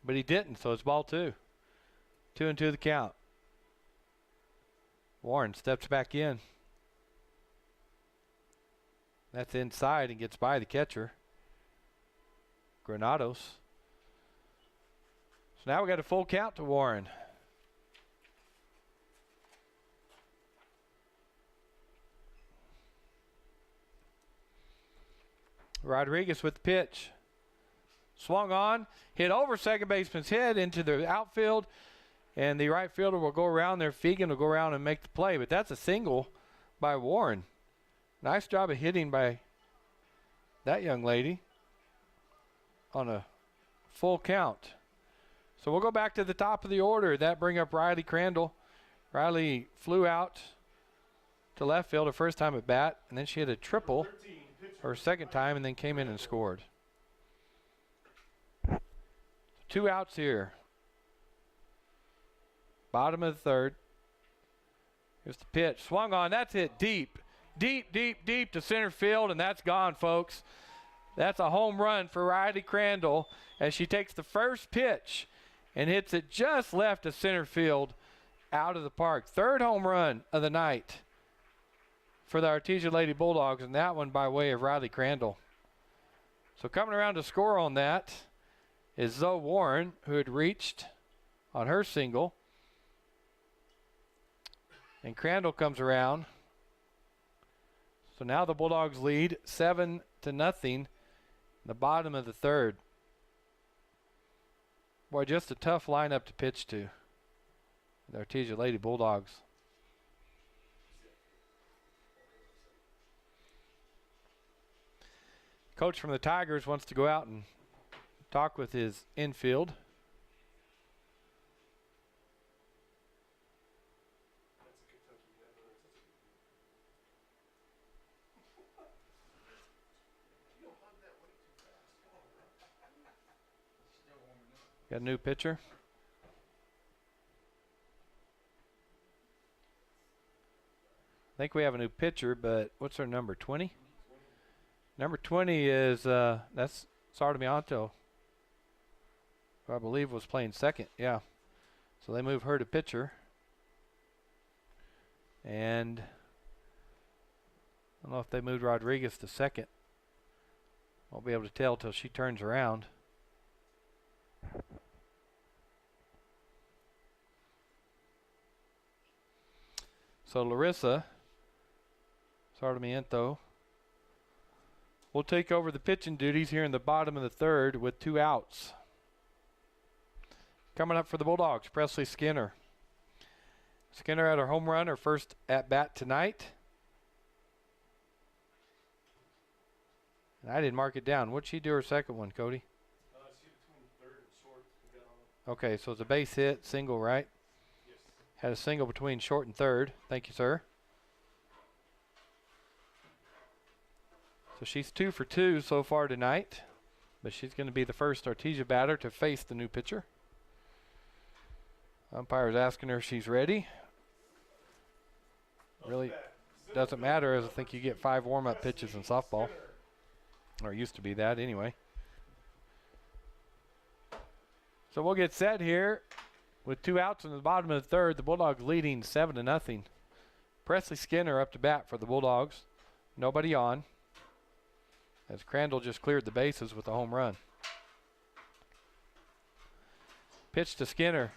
Speaker 1: but he didn't, so it's ball 2. 2-2 the count. Warren steps back in. That's inside and gets by the catcher, Granados. So now we got a full count to Warren. Rodriguez with the pitch. Swung on, hit over second baseman's head into the outfield, and the right fielder will go around there. Fegan will go around and make the play, but that's a single by Warren. Nice job of hitting by that young lady on a full count. So we'll go back to the top of the order. That bring up Riley Crandall. Riley flew out to left field her first time at bat, and then she hit a triple her second time and then came in and scored. 2 outs here. Bottom of the third. Here's the pitch. Swung on. That's hit deep. Deep to center field, and that's gone, folks. That's a home run for Riley Crandall as she takes the first pitch and hits it just left of center field out of the park. 3rd home run of the night for the Artesia Lady Bulldogs, and that one by way of Riley Crandall. So coming around to score on that is Zoe Warren, who had reached on her single. And Crandall comes around. So now the Bulldogs lead 7-0 in the bottom of the third. Boy, just a tough lineup to pitch to. The Artesia Lady Bulldogs. Coach from the Tigers wants to go out and talk with his infield. Got a new pitcher. I think we have a new pitcher, but what's our number? 20? Number 20 is that's Sartamianto, who I believe was playing second. Yeah. So they move her to pitcher. And I don't know if they moved Rodriguez to second. Won't be able to tell till she turns around. So Larissa Sartamiento will take over the pitching duties here in the bottom of the third with 2 outs. Coming up for the Bulldogs, Presley Skinner. Skinner had her home run, her first at bat tonight. And I didn't mark it down. What'd she do her second one, Cody?
Speaker 4: She between third and short. We got on.
Speaker 1: Okay, so it's a base hit, single, right?
Speaker 4: Yes.
Speaker 1: Had a single between short and third. Thank you, sir. So she's 2 for 2 so far tonight, but she's going to be the first Artesia batter to face the new pitcher. Umpire's asking her if she's ready. Really doesn't matter, as I think you get 5 warm-up pitches in softball. Or it used to be that anyway. So we'll get set here with 2 outs in the bottom of the third. The Bulldogs leading 7-0. Presley Skinner up to bat for the Bulldogs. Nobody on, as Crandall just cleared the bases with a home run. Pitch to Skinner.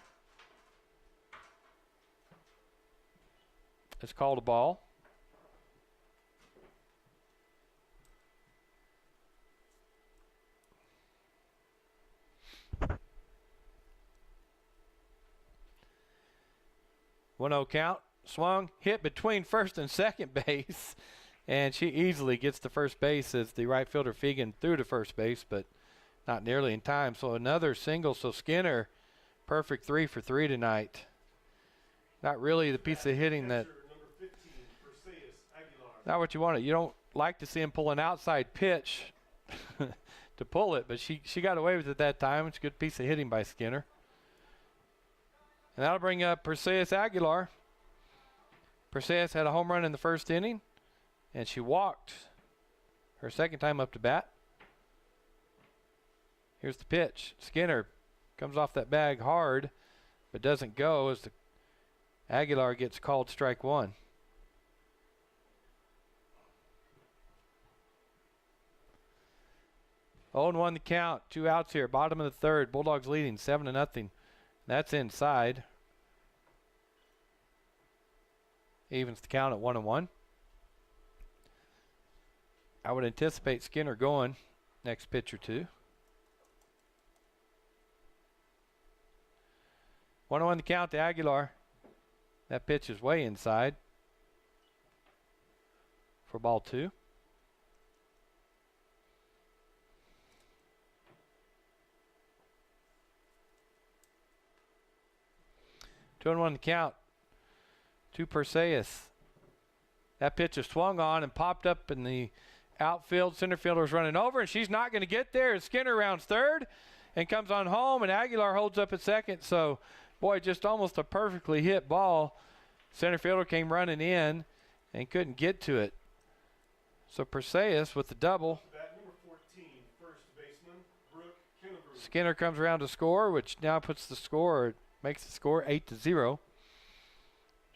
Speaker 1: It's called a ball. One-oh count. Swung, hit between first and second base. And she easily gets to first base as the right fielder Fegan threw to first base, but not nearly in time. So another single. So Skinner, perfect 3 for 3 tonight. Not really the piece of hitting that.
Speaker 4: Number 15, Perseus Aguilar.
Speaker 1: Not what you want. You don't like to see him pull an outside pitch to pull it, but she got away with it that time. It's a good piece of hitting by Skinner. And that'll bring up Perseus Aguilar. Perseus had a home run in the first inning, and she walked her second time up to bat. Here's the pitch. Skinner comes off that bag hard, but doesn't go as the Aguilar gets called strike 1. Oh, and 1 the count. 2 outs here. Bottom of the third. Bulldogs leading 7-0. That's inside. Evens the count at 1-1. I would anticipate Skinner going next pitch or two. 1-1 the count to Aguilar. That pitch is way inside for ball 2. Two and 1 the count to Perseus. That pitch is swung on and popped up in the outfield. Center fielder's running over, and she's not going to get there. Skinner rounds third and comes on home, and Aguilar holds up at second. So, boy, just almost a perfectly hit ball. Center fielder came running in and couldn't get to it. So Perseus with the double.
Speaker 4: Bat number 14, first baseman, Kenna Morrison.
Speaker 1: Skinner comes around to score, which now puts the score, makes the score 8-0.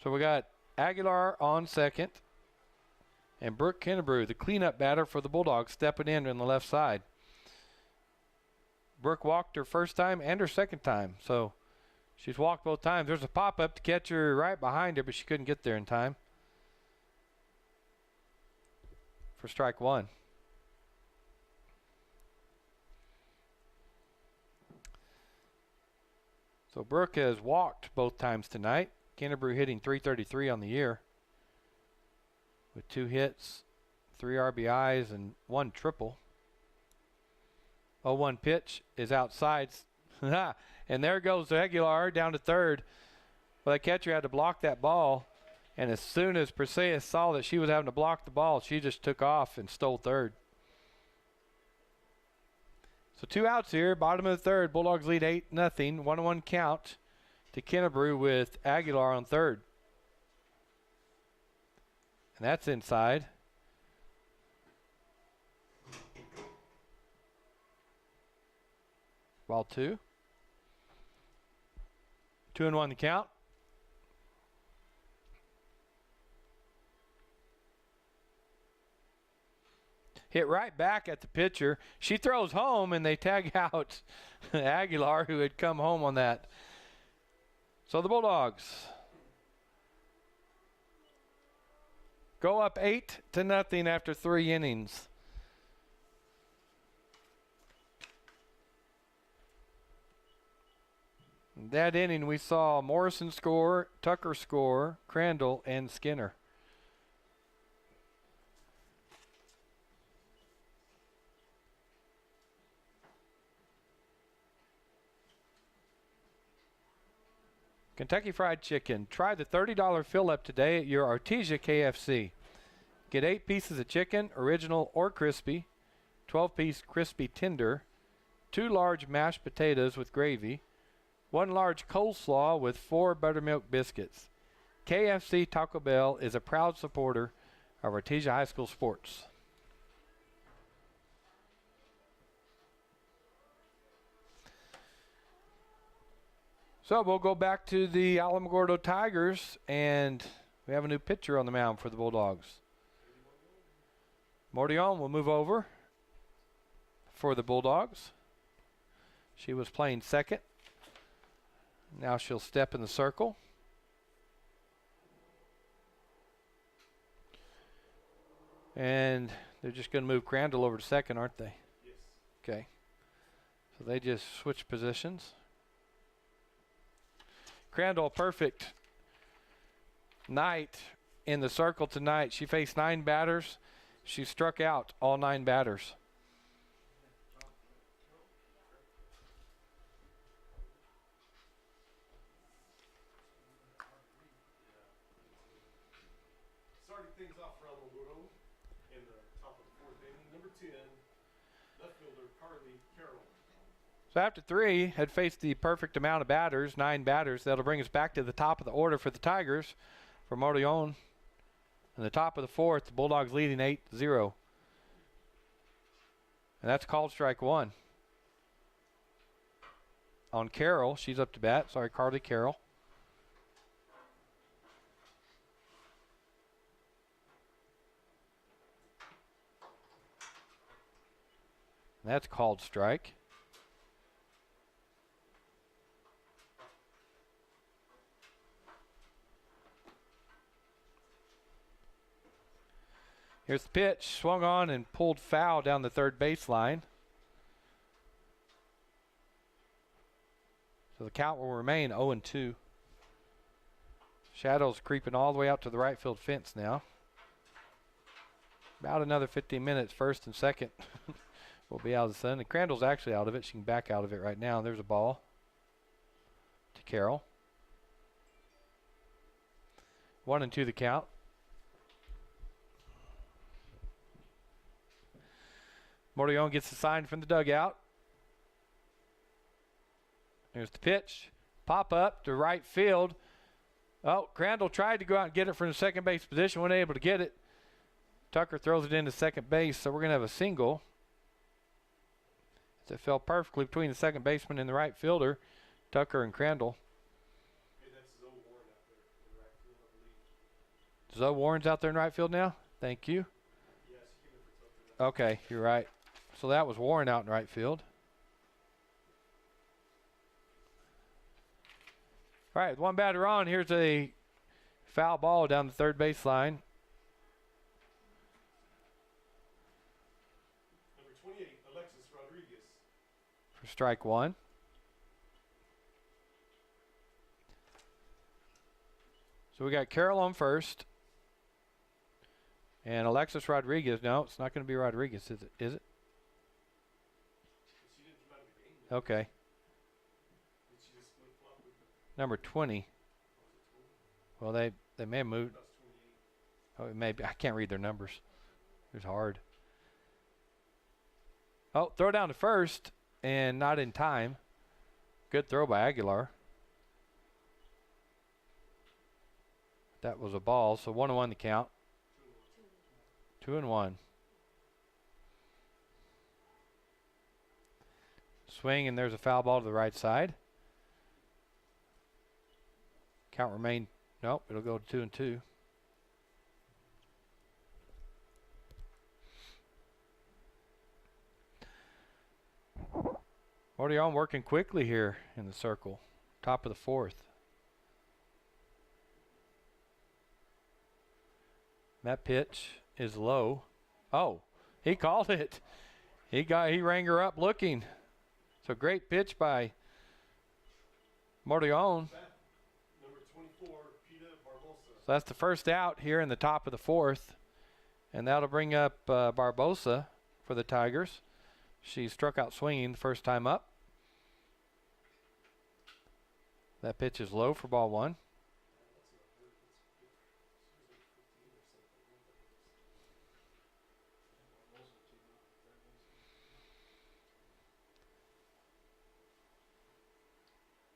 Speaker 1: So we got Aguilar on second, and Brooke Kennebrew, the cleanup batter for the Bulldogs, stepping in on the left side. Brooke walked her first time and her second time, so she's walked both times. There's a pop-up to catch her right behind her, but she couldn't get there in time for strike 1. So Brooke has walked both times tonight. Kennebrew hitting .333 on the year with 2 hits, 3 RBIs, and 1 triple. 0-1 pitch is outside. And there goes Aguilar down to third. Well, the catcher had to block that ball, and as soon as Perseus saw that she was having to block the ball, she just took off and stole third. So 2 outs here. Bottom of the third. Bulldogs lead 8-0. 1-1 count to Kennebrew with Aguilar on third. And that's inside. Ball 2. 2-1 the count. Hit right back at the pitcher. She throws home, and they tag out Aguilar, who had come home on that. So the Bulldogs go up 8-0 after 3 innings. That inning, we saw Morrison score, Tucker score, Crandall, and Skinner. Kentucky Fried Chicken. Try the $30 fill-up today at your Artesia KFC. Get 8 pieces of chicken, original or crispy, 12-piece crispy tender, 2 large mashed potatoes with gravy, 1 large coleslaw with 4 buttermilk biscuits. KFC Taco Bell is a proud supporter of Artesia High School sports. So we'll go back to the Alamogordo Tigers, and we have a new pitcher on the mound for the Bulldogs. Mordion will move over for the Bulldogs. She was playing second. Now she'll step in the circle. And they're just going to move Crandall over to second, aren't they?
Speaker 4: Yes.
Speaker 1: Okay. So they just switch positions. Crandall, perfect night in the circle tonight. She faced 9 batters. She struck out all 9 batters.
Speaker 4: Starting things off for Alamogordo in the top of the 4th inning. Number 10, left fielder Carly Carroll.
Speaker 1: So after 3 had faced the perfect amount of batters, 9 batters, that'll bring us back to the top of the order for the Tigers for Mordion. In the top of the 4th, the Bulldogs leading 8-0. And that's called strike 1. On Carroll, she's up to bat. Sorry, Carly Carroll. That's called strike. Here's the pitch, swung on and pulled foul down the third baseline. So the count will remain 0-2. Shadows creeping all the way out to the right field fence now. About another 15 minutes, first and second will be out of the sun. And Crandall's actually out of it. She can back out of it right now. There's a ball to Carroll. 1-2 the count. Mordion gets the sign from the dugout. There's the pitch. Pop up to right field. Oh, Crandall tried to go out and get it from the second base position. Wasn't able to get it. Tucker throws it into second base, so we're going to have a single. It fell perfectly between the second baseman and the right fielder, Tucker and Crandall.
Speaker 4: Hey, that's Zoe Warren out there in right field, I believe.
Speaker 1: Zoe Warren's out there in right field now? Thank you.
Speaker 4: Yeah, she came in for Tucker.
Speaker 1: Okay, you're right. So that was Warren out in right field. All right, 1 batter on. Here's a foul ball down the third baseline.
Speaker 4: Number 28, Alexis Rodriguez.
Speaker 1: For strike 1. So we got Carroll on first. And Alexis Rodriguez. No, it's not going to be Rodriguez, is it? Is it?
Speaker 4: She didn't come out of the game. Though.
Speaker 1: Okay.
Speaker 4: Did she just flip flop with the
Speaker 1: Number 20. Well, they may have moved.
Speaker 4: That's 28.
Speaker 1: Oh, it may be. I can't read their numbers. It's hard. Oh, throw down to first. and not in time. Good throw by Aguilar. That was a ball, so 1-1 the count. 2-1. Swing, and there's a foul ball to the right side. Count remain, nope, it'll go to 2-2. Mordion working quickly here in the circle. Top of the fourth. That pitch is low. Oh, he called it. He rang her up looking. So great pitch by Mordion.
Speaker 4: Number 24, Pita Barbosa.
Speaker 1: So that's the first out here in the top of the fourth. And that'll bring up Barbosa for the Tigers. She struck out swinging the first time up. That pitch is low for ball one.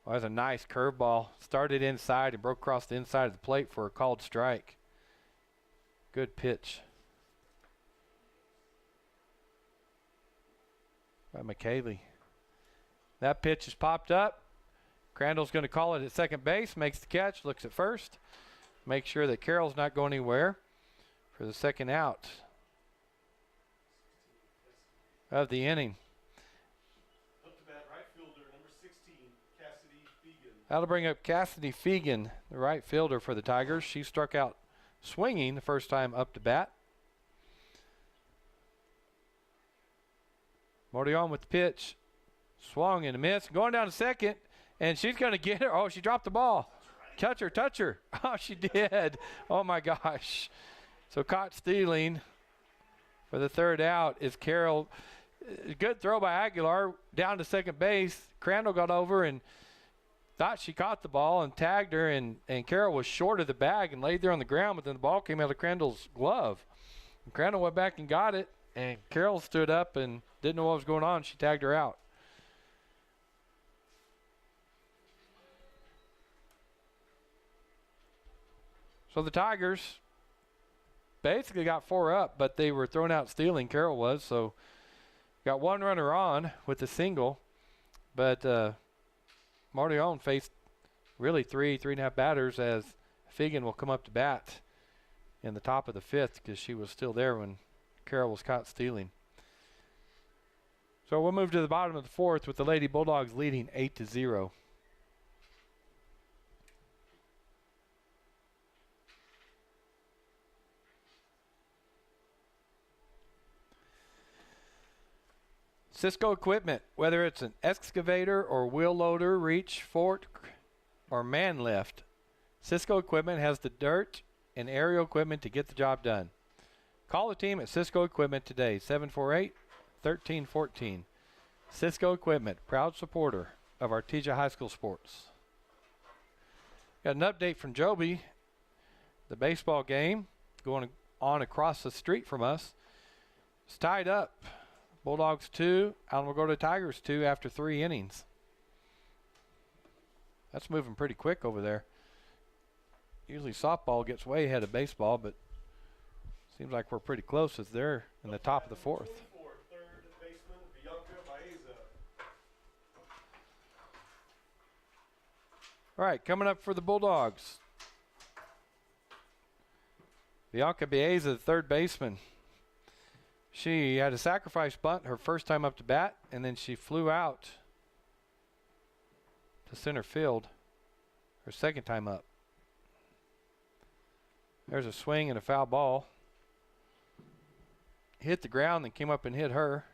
Speaker 1: Well, that's a nice curveball. Started inside and broke across the inside of the plate for a called strike. Good pitch by McKaylee. That pitch is popped up. Crandall's going to call it at second base, makes the catch, looks at first. Make sure that Carroll's not going anywhere for the second out of the inning.
Speaker 4: Up to bat, right fielder, number 16, Cassidy Fegan.
Speaker 1: That'll bring up Cassidy Fegan, the right fielder for the Tigers. She struck out swinging the first time up to bat. Mordion with the pitch. Swung and a miss. Going down to second. And she's going to get her. Oh, she dropped the ball. Touch her. Oh, she did. Oh, my gosh. So caught stealing for the third out is Carroll. Good throw by Aguilar down to second base. Crandall got over and thought she caught the ball and tagged her, and Carroll was short of the bag and laid there on the ground, but then the ball came out of Crandall's glove. And Crandall went back and got it, and Carroll stood up and didn't know what was going on. She tagged her out. So the Tigers basically got 4 up, but they were thrown out stealing. Carroll was, so got one runner on with a single, but Mordion faced really three and a half batters as Fegan will come up to bat in the top of the fifth because she was still there when Carroll was caught stealing. So we'll move to the bottom of the fourth with the Lady Bulldogs leading 8-0. Cisco equipment, whether it's an excavator or wheel loader, reach, fork, or man lift, Cisco equipment has the dirt and aerial equipment to get the job done. Call the team at Cisco Equipment today, 748-1314. Cisco Equipment, proud supporter of Artesia High School sports. Got an update from Joby. The baseball game going on across the street from us. It's tied up. Bulldogs 2, Alamogordo Tigers 2 after 3 innings. That's moving pretty quick over there. Usually softball gets way ahead of baseball, but seems like we're pretty close as they're in the top of the fourth.
Speaker 4: 24, third baseman, Bianca Baeza.
Speaker 1: All right, coming up for the Bulldogs. Bianca Baeza, the third baseman. She had a sacrifice bunt her first time up to bat, and then she flew out to center field her second time up. There's a swing and a foul ball. Hit the ground, then came up and hit her.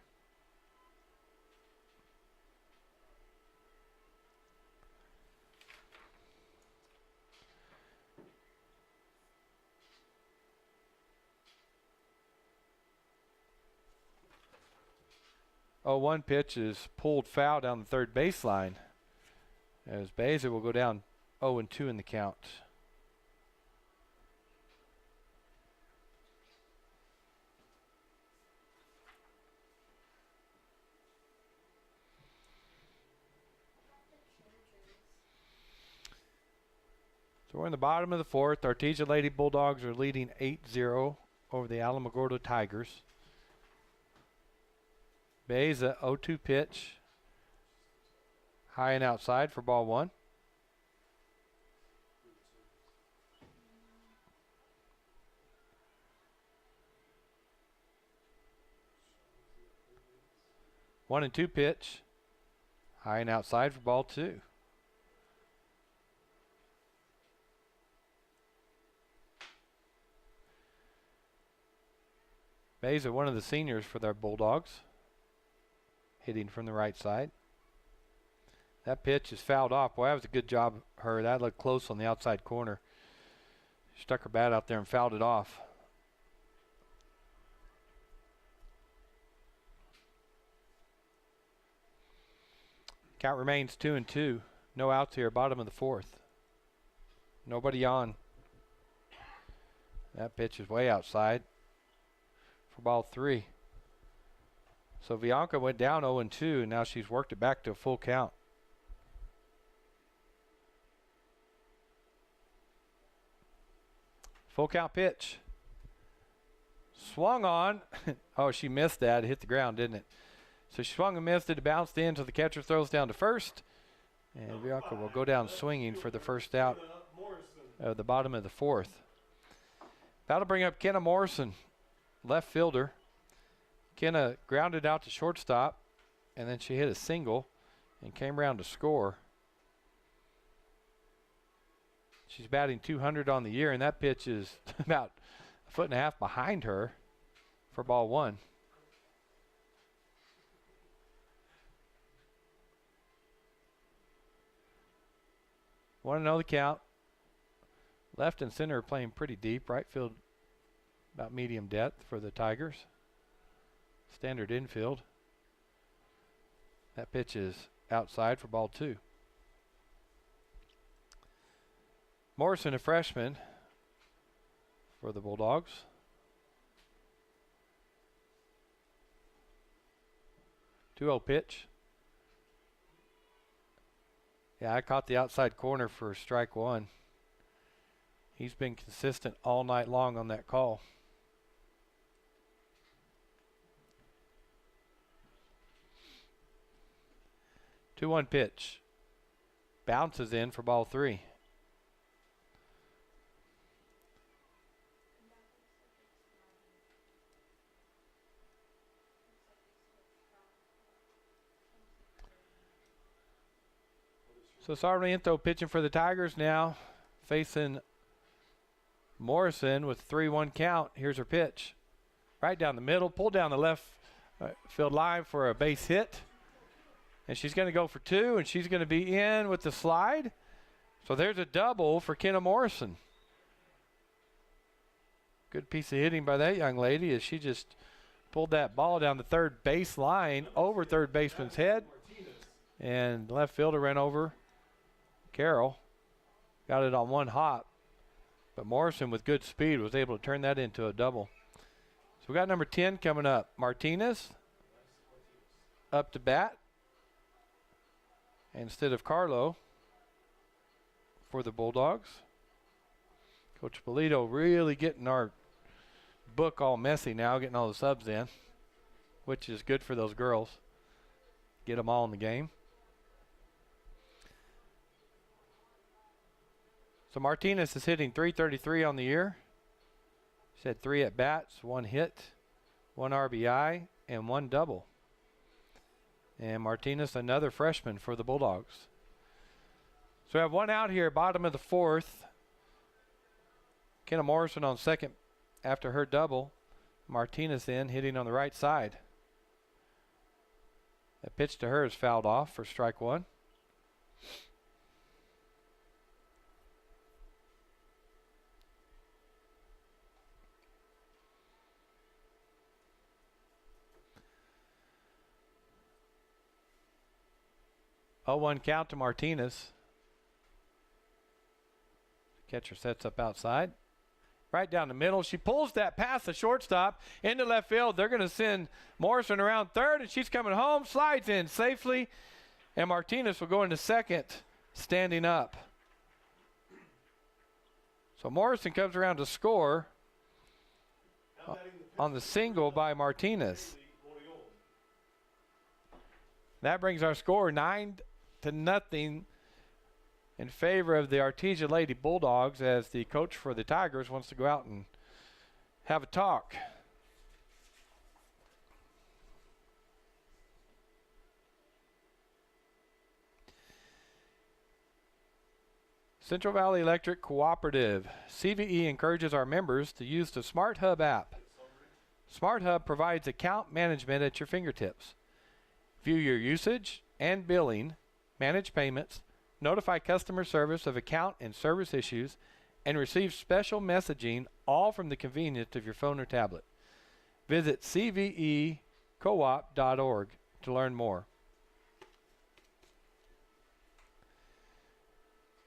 Speaker 1: Oh, one pitch is pulled foul down the third baseline as Baeza will go down 0-2 in the count. So we're in the bottom of the fourth. Artesia Lady Bulldogs are leading 8-0 over the Alamogordo Tigers. Beza 0-2 pitch. High and outside for ball one. 1-2 pitch. High and outside for ball two. Beza, one of the seniors for their Bulldogs, hitting from the right side. That pitch is fouled off. Boy, that was a good job of her. That looked close on the outside corner. She stuck her bat out there and fouled it off. Count remains 2-2. No outs here, bottom of the fourth. Nobody on. That pitch is way outside for ball three. So Bianca went down 0-2, and now she's worked it back to a full count. Full count pitch. Swung on. Oh, she missed that. It hit the ground, didn't it? So she swung and missed it. It bounced in, so the catcher throws down to first. And Bianca will go down swinging for the first out of the bottom of the fourth. That'll bring up Kenna Morrison, left fielder. Kenna grounded out to shortstop, and then she hit a single and came around to score. She's batting .200 on the year, and that pitch is about a foot and a half behind her for ball one. Want to know the count. Left and center are playing pretty deep. Right field about medium depth for the Tigers. Standard infield. That pitch is outside for ball two. Morrison, a freshman for the Bulldogs. Two-oh pitch. Yeah, I caught the outside corner for strike one. He's been consistent all night long on that call. 2-1 pitch. Bounces in for ball three. So Sarmiento pitching for the Tigers now, facing Morrison with 3-1 count. Here's her pitch. Right down the middle, pulled down the left field line for a base hit. And she's going to go for two, and she's going to be in with the slide. So there's a double for Kenna Morrison. Good piece of hitting by that young lady as she just pulled that ball down the third base line over third baseman's head. And the left fielder ran over Carroll. Got it on one hop. But Morrison, with good speed, was able to turn that into a double. So we got number 10 coming up. Martinez up to bat instead of Carlo for the Bulldogs. Coach Polito really getting our book all messy now, getting all the subs in, which is good for those girls. Get them all in the game. So Martinez is hitting .333 on the year. She's had 3 at-bats, 1 hit, 1 RBI, and 1 double. And Martinez, another freshman for the Bulldogs. So we have 1 out here, bottom of the fourth. Kenna Morrison on second after her double. Martinez in, hitting on the right side. That pitch to her is fouled off for strike one. Oh, 1 count to Martinez. Catcher sets up outside. Right down the middle. She pulls that past the shortstop into left field. They're going to send Morrison around third, and she's coming home. Slides in safely. And Martinez will go into second, standing up. So Morrison comes around to score
Speaker 4: Now batting the
Speaker 1: on the single by Martinez.
Speaker 4: Morrison.
Speaker 1: That brings our score 9-0 in favor of the Artesia Lady Bulldogs, as the coach for the Tigers wants to go out and have a talk. Central Valley Electric Cooperative, CVE, encourages our members to use the Smart Hub app. Smart Hub provides account management at your fingertips. View your usage and billing, manage payments, notify customer service of account and service issues, and receive special messaging, all from the convenience of your phone or tablet. Visit cvecoop.org to learn more.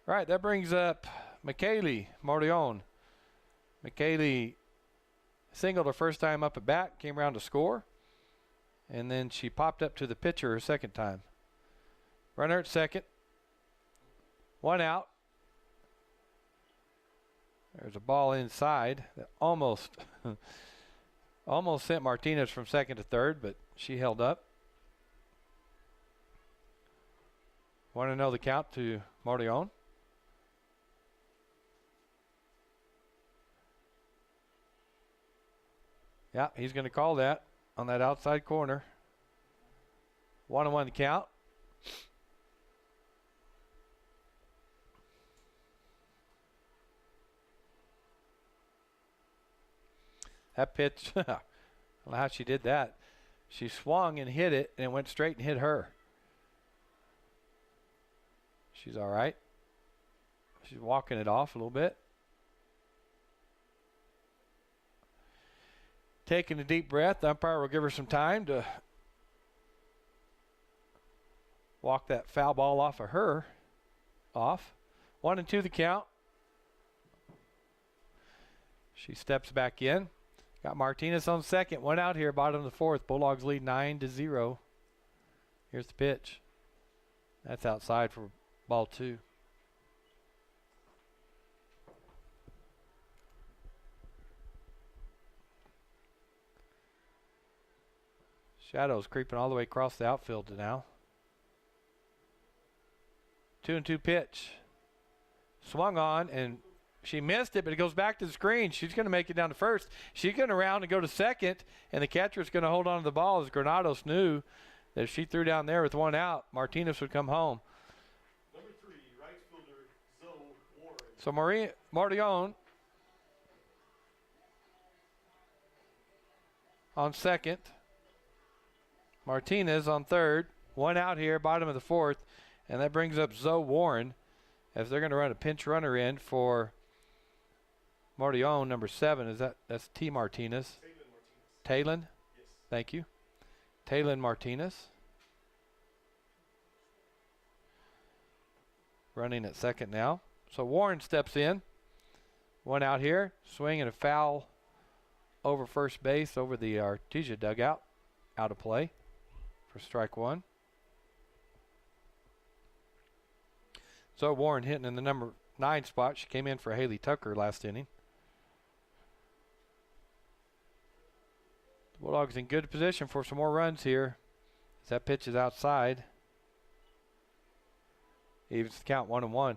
Speaker 1: All right, that brings up Katelyn Bowman. Katelyn singled her first time up at bat, came around to score, and then she popped up to the pitcher her second time. Runner at second. 1 out. There's a ball inside that almost sent Martinez from second to third, but she held up. Want to know the count to Morrison? Yeah, he's going to call that on that outside corner. 1-1 the count. That pitch, I don't know how she did that. She swung and hit it, and it went straight and hit her. She's all right. She's walking it off a little bit. Taking a deep breath, the umpire will give her some time to walk that foul ball off of her. 1-2 the count. She steps back in. Got Martinez on second. 1 out here, bottom of the fourth. Bulldogs lead 9-0. Here's the pitch. That's outside for ball 2. Shadows creeping all the way across the outfield to now. 2-2 pitch. Swung on, and she missed it, but it goes back to the screen. She's going to make it down to first. She's going to round and go to second, and the catcher is going to hold on to the ball, as Granados knew that if she threw down there with 1 out, Martinez would come home.
Speaker 4: Number 3, right fielder Zoe Warren.
Speaker 1: So Morrison on second. Martinez on third. 1 out here, bottom of the fourth. And that brings up Zoe Warren, as they're going to run a pinch runner in for Morrison, number 7. That's T. Martinez. Katelyn?
Speaker 4: Yes.
Speaker 1: Thank you. Katelyn Martinez. Running at second now. So Warren steps in. 1 out here. Swing and a foul over first base, over the Artesia dugout. Out of play for strike 1. So Warren hitting in the number 9 spot. She came in for Haley Tucker last inning. The Bulldogs in good position for some more runs here, as that pitch is outside. Evens the count, 1-1.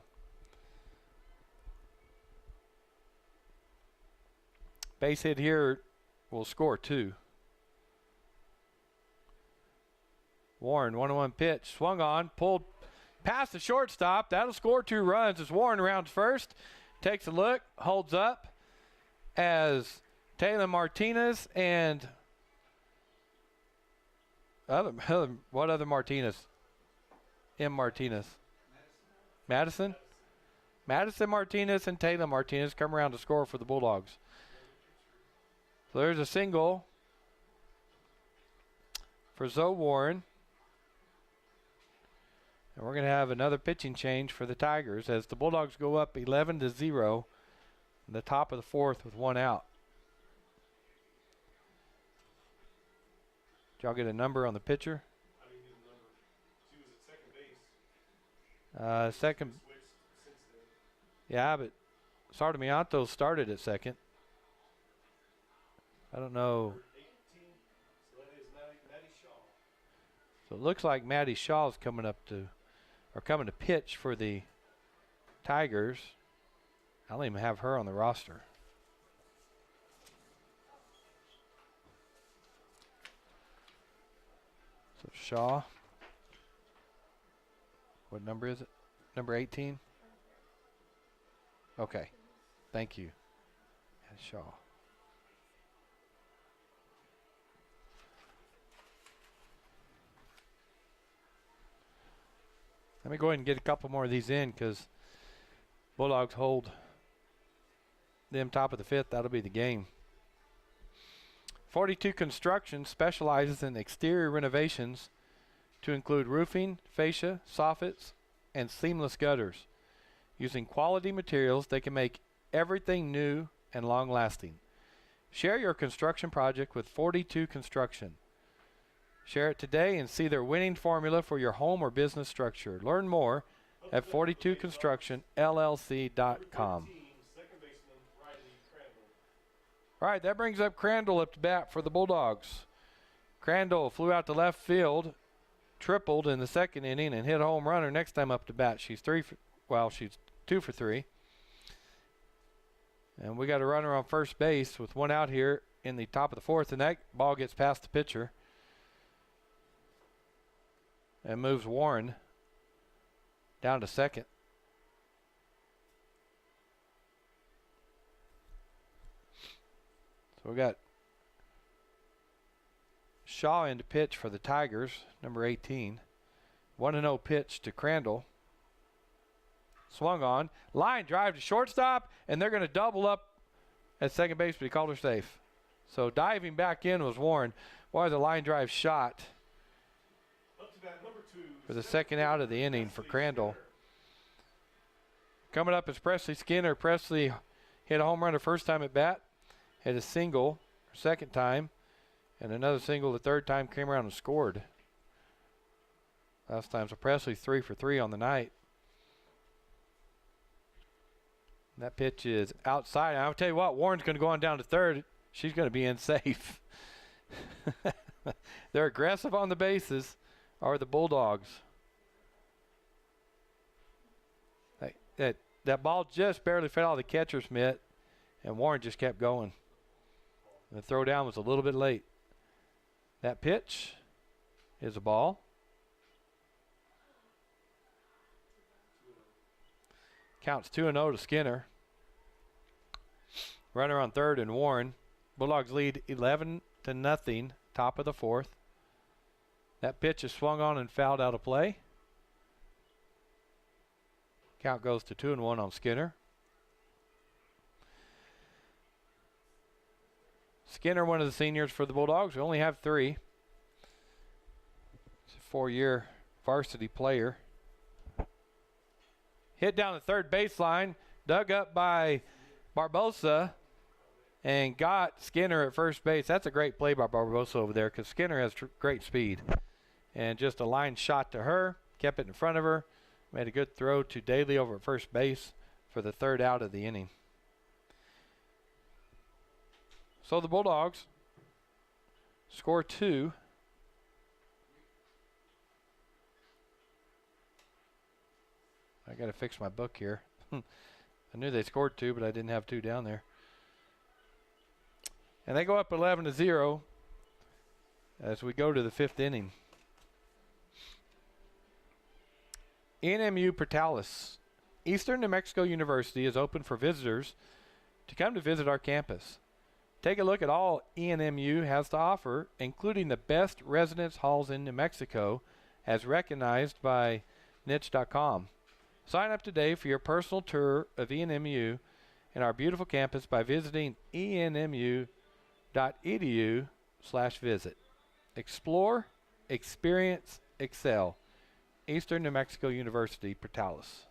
Speaker 1: Base hit here will score 2. Warren, 1-1 pitch, swung on, pulled past the shortstop. That'll score 2 runs as Warren rounds first, takes a look, holds up, as Katelyn Martinez and what other Martinez? M. Martinez. Madison Martinez and Katelyn Martinez come around to score for the Bulldogs. So there's a single for Zoe Warren. And we're going to have another pitching change for the Tigers, as the Bulldogs go up 11-0 in the top of the fourth with 1 out. Did y'all get a number on the pitcher?
Speaker 4: I didn't get a number. She was at second base.
Speaker 1: Second.
Speaker 4: Switched since then.
Speaker 1: Yeah, but Sarmiento started at second. I don't know.
Speaker 4: Number 18, so that is Maddie Shaw.
Speaker 1: So it looks like Maddie Shaw's coming to pitch for the Tigers. I don't even have her on the roster. So Shaw. What number is it? Number 18? Okay. Thank you. And Shaw. Let me go ahead and get a couple more of these in because Bulldogs hold them top of the fifth. That'll be the game. 42 Construction specializes in exterior renovations to include roofing, fascia, soffits, and seamless gutters. Using quality materials, they can make everything new and long-lasting. Share your construction project with 42 Construction. Share it today and see their winning formula for your home or business structure. Learn more at 42constructionllc.com.
Speaker 4: Second baseman, Crandall.
Speaker 1: All right, that brings up Crandall up to bat for the Bulldogs. Crandall flew out to left field, tripled in the second inning, and hit a home run her next time up to bat. She's 2 for 3. And we got a runner on first base with one out here in the top of the fourth, and that ball gets past the pitcher and moves Warren down to second. So we got Shaw in to pitch for the Tigers, number 18. 1-0 pitch to Crandall. Swung on. Line drive to shortstop, and they're going to double up at second base, but he called her safe. So diving back in was Warren. Boy, the line drive shot
Speaker 4: Up to bat, number 2.
Speaker 1: for the second out of the inning for Crandall. Coming up is Presley Skinner. Presley hit a home run her first time at bat. Hit a single her second time. And another single the third time, came around and scored. Last time, so Presley 3 for 3 on the night. And that pitch is outside. And I'll tell you what, Warren's going to go on down to third. She's going to be in safe. They're aggressive on the bases, are the Bulldogs. That ball just barely fell out of the catcher's mitt, and Warren just kept going. The throw down was a little bit late. That pitch is a ball. Counts 2-0 to Skinner. Runner on third and Warren. Bulldogs lead 11-0, top of the fourth. That pitch is swung on and fouled out of play. Count goes to 2-1 on Skinner. Skinner, one of the seniors for the Bulldogs. We only have 3. He's a 4-year varsity player. Hit down the third baseline, dug up by Barbosa, and got Skinner at first base. That's a great play by Barbosa over there because Skinner has great speed. And just a line shot to her, kept it in front of her, made a good throw to Daly over at first base for the third out of the inning. So the Bulldogs score 2. I got to fix my book here. I knew they scored 2, but I didn't have 2 down there. And they go up 11-0 as we go to the 5th inning. ENMU Portales. Eastern New Mexico University is open for visitors to come to visit our campus. Take a look at all ENMU has to offer, including the best residence halls in New Mexico, as recognized by niche.com. Sign up today for your personal tour of ENMU and our beautiful campus by visiting enmu.edu/visit. Explore, experience, excel. Eastern New Mexico University, Portales.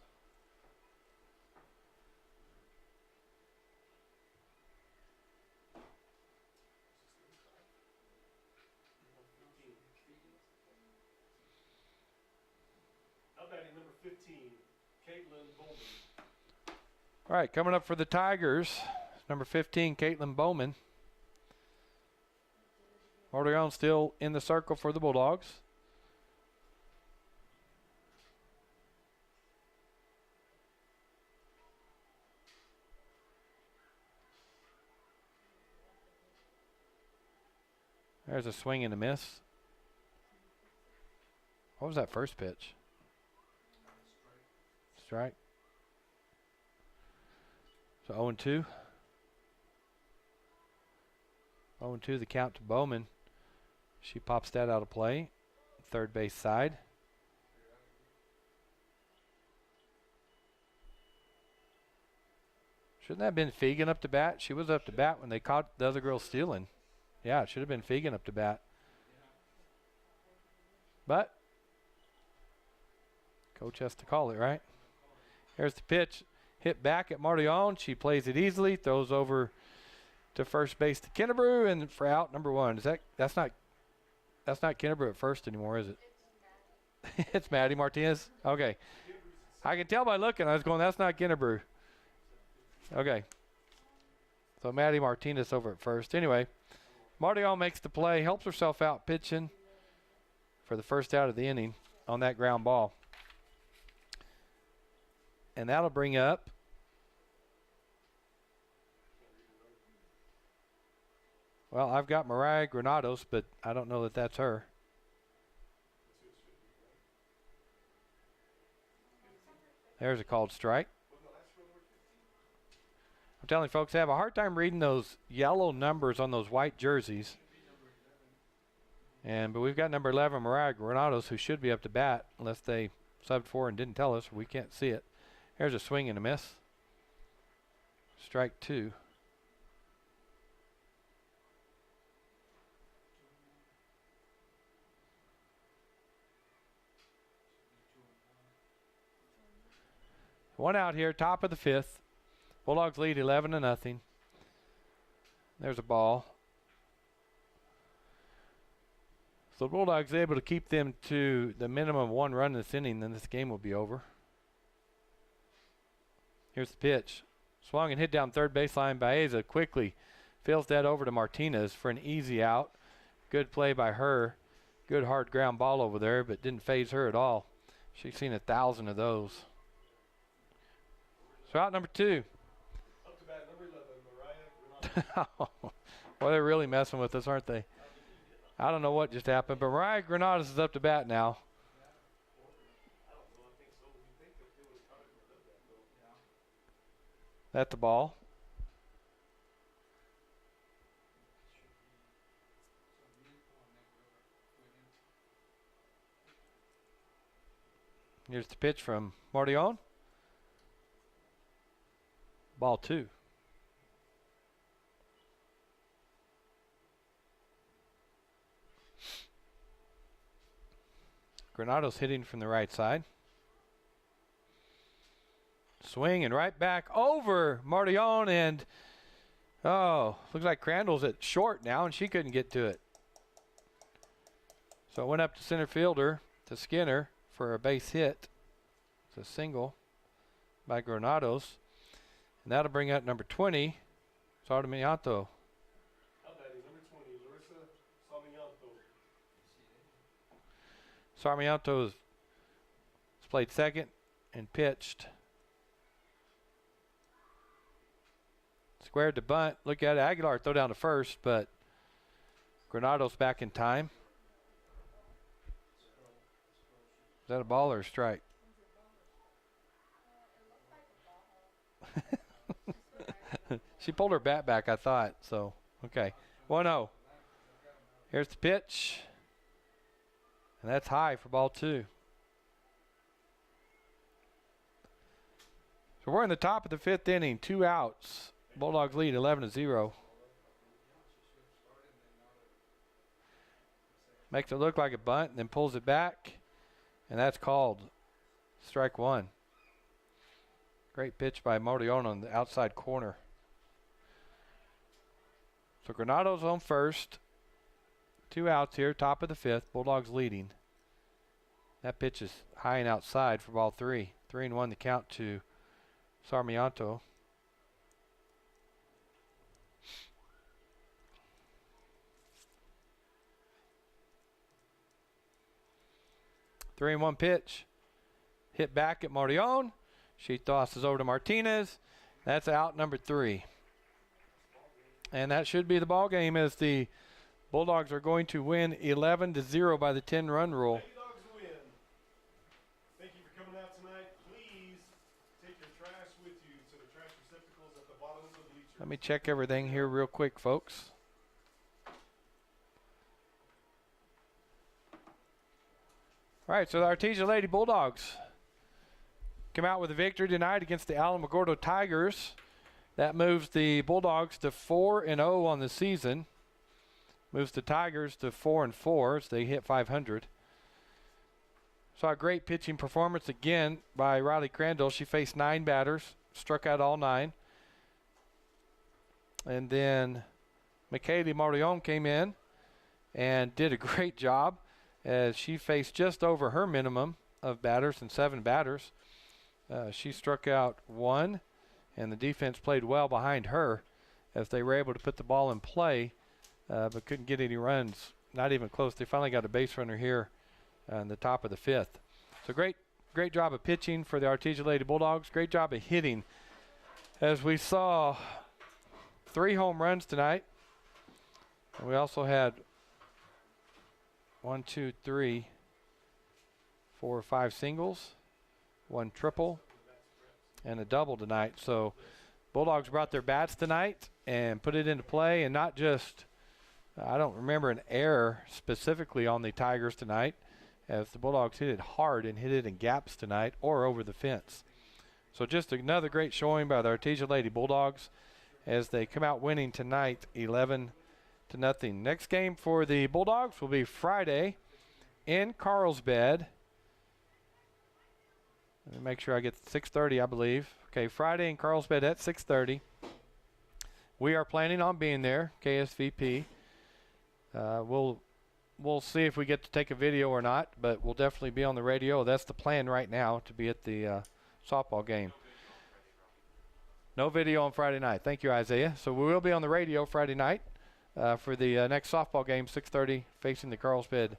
Speaker 4: Up batting number 15, Katelyn Bowman.
Speaker 1: All right, coming up for the Tigers, number 15, Katelyn Bowman. Mordion still in the circle for the Bulldogs. There's a swing and a miss. What was that first pitch? Strike. So 0-2. 0-2 the count to Bowman. She pops that out of play. Third base side. Shouldn't that have been Fegan up to bat? She was up to bat when they caught the other girl stealing. Yeah, it should have been Fegan up to bat. But coach has to call it, right? Here's the pitch. Hit back at Mardion. She plays it easily. Throws over to first base to Kennebrew, and for out number 1. That's not Kennebrew at first anymore, is it? It's Maddie Martinez. Okay. I can tell by looking. I was going, that's not Kennebrew. Okay. So Maddie Martinez over at first. Anyway, Mardion makes the play, helps herself out pitching for the first out of the inning on that ground ball. And that'll bring up well, I've got Mariah Granados, but I don't know that that's her. There's a called strike. I'm telling you, folks, I have a hard time reading those yellow numbers on those white jerseys. But we've got number 11, Mariah Granados, who should be up to bat, unless they subbed for and didn't tell us. We can't see it. There's a swing and a miss. Strike 2. One out here, top of the 5th. Bulldogs lead 11-0. There's a ball. So the Bulldogs able to keep them to the minimum of 1 run in this inning, then this game will be over. Here's the pitch. Swung and hit down third baseline. Baeza quickly fills that over to Martinez for an easy out. Good play by her. Good hard ground ball over there, but didn't phase her at all. She's seen 1,000 of those. So out number 2.
Speaker 4: Up to bat, number 11, Mariah Granados.
Speaker 1: Well, they're really messing with us, aren't they? I don't know what just happened, but Mariah Granados is up to bat now. That's the ball. Here's the pitch from Mardion. Ball 2. Granados hitting from the right side. Swing and right back over Mardion, and looks like Crandall's at short now, and she couldn't get to it. So it went up to center fielder, to Skinner, for a base hit. It's a single by Granados. And that'll bring out number 20, Sarmiento.
Speaker 4: How about number 20, Larissa Sarmiento.
Speaker 1: Sarmiento has played second and pitched. Squared to bunt. Look at it. Aguilar throw down to first, but Granados back in time. Is that a ball or a strike? She pulled her bat back, I thought. So, okay. 1-0. Here's the pitch. And that's high for ball 2. So we're in the top of the 5th inning. 2 outs. Bulldogs lead 11-0. Makes it look like a bunt and then pulls it back. And that's called strike 1. Great pitch by Mardion on the outside corner. So Granados on first. 2 outs here, top of the 5th. Bulldogs leading. That pitch is high and outside for ball 3. 3-1 the count to Sarmiento. 3-1 pitch. Hit back at Marion. She tosses over to Martinez. That's out number 3. And that should be the ball game, as the Bulldogs are going to win 11-0 by the 10-run rule.
Speaker 4: Lady Dogs win. Thank you for coming out tonight. Please take your trash with you, so the trash receptacles at the bottom of the bleachers.
Speaker 1: Let me check everything here real quick, folks. All right, so the Artesia Lady Bulldogs come out with a victory tonight against the Alamogordo Tigers. That moves the Bulldogs to 4-0 on the season. Moves the Tigers to 4-4 as they hit 500. Saw a great pitching performance again by Riley Crandall. She faced 9 batters, struck out all 9. And then Michaeli Marion came in and did a great job, as she faced just over her minimum of batters and 7 batters. She struck out 1, and the defense played well behind her as they were able to put the ball in play, but couldn't get any runs, not even close. They finally got a base runner here in the top of the 5th. So great job of pitching for the Artesia Lady Bulldogs. Great job of hitting, as we saw 3 home runs tonight. And we also had 1, 2, 3, 4, 5 singles, 1 triple, and a double tonight. So Bulldogs brought their bats tonight and put it into play, and not just, I don't remember an error specifically on the Tigers tonight, as the Bulldogs hit it hard and hit it in gaps tonight or over the fence. So just another great showing by the Artesia Lady Bulldogs as they come out winning tonight 11-0. Next game for the Bulldogs will be Friday in Carlsbad. Let me make sure I get 6:30, I believe. Okay, Friday in Carlsbad at 6:30. We are planning on being there, KSVP. We'll see if we get to take a video or not, but we'll definitely be on the radio. That's the plan right now, to be at the softball game. No video on Friday night. Thank you, Isaiah. So we will be on the radio Friday night for the next softball game, 6:30, facing the Carlsbad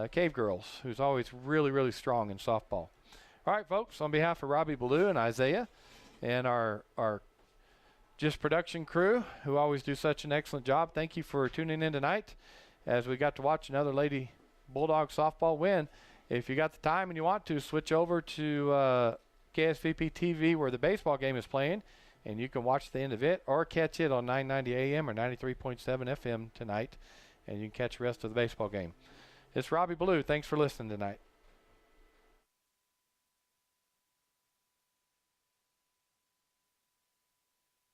Speaker 1: Cave Girls, who's always really, really strong in softball. All right, folks, on behalf of Robbie Ballou and Isaiah and our Just production crew, who always do such an excellent job, thank you for tuning in tonight as we got to watch another Lady Bulldog softball win. If you got the time and you want to, switch over to KSVP TV where the baseball game is playing, and you can watch the end of it or catch it on 990 AM or 93.7 FM tonight, and you can catch the rest of the baseball game. It's Robbie Ballou. Thanks for listening tonight.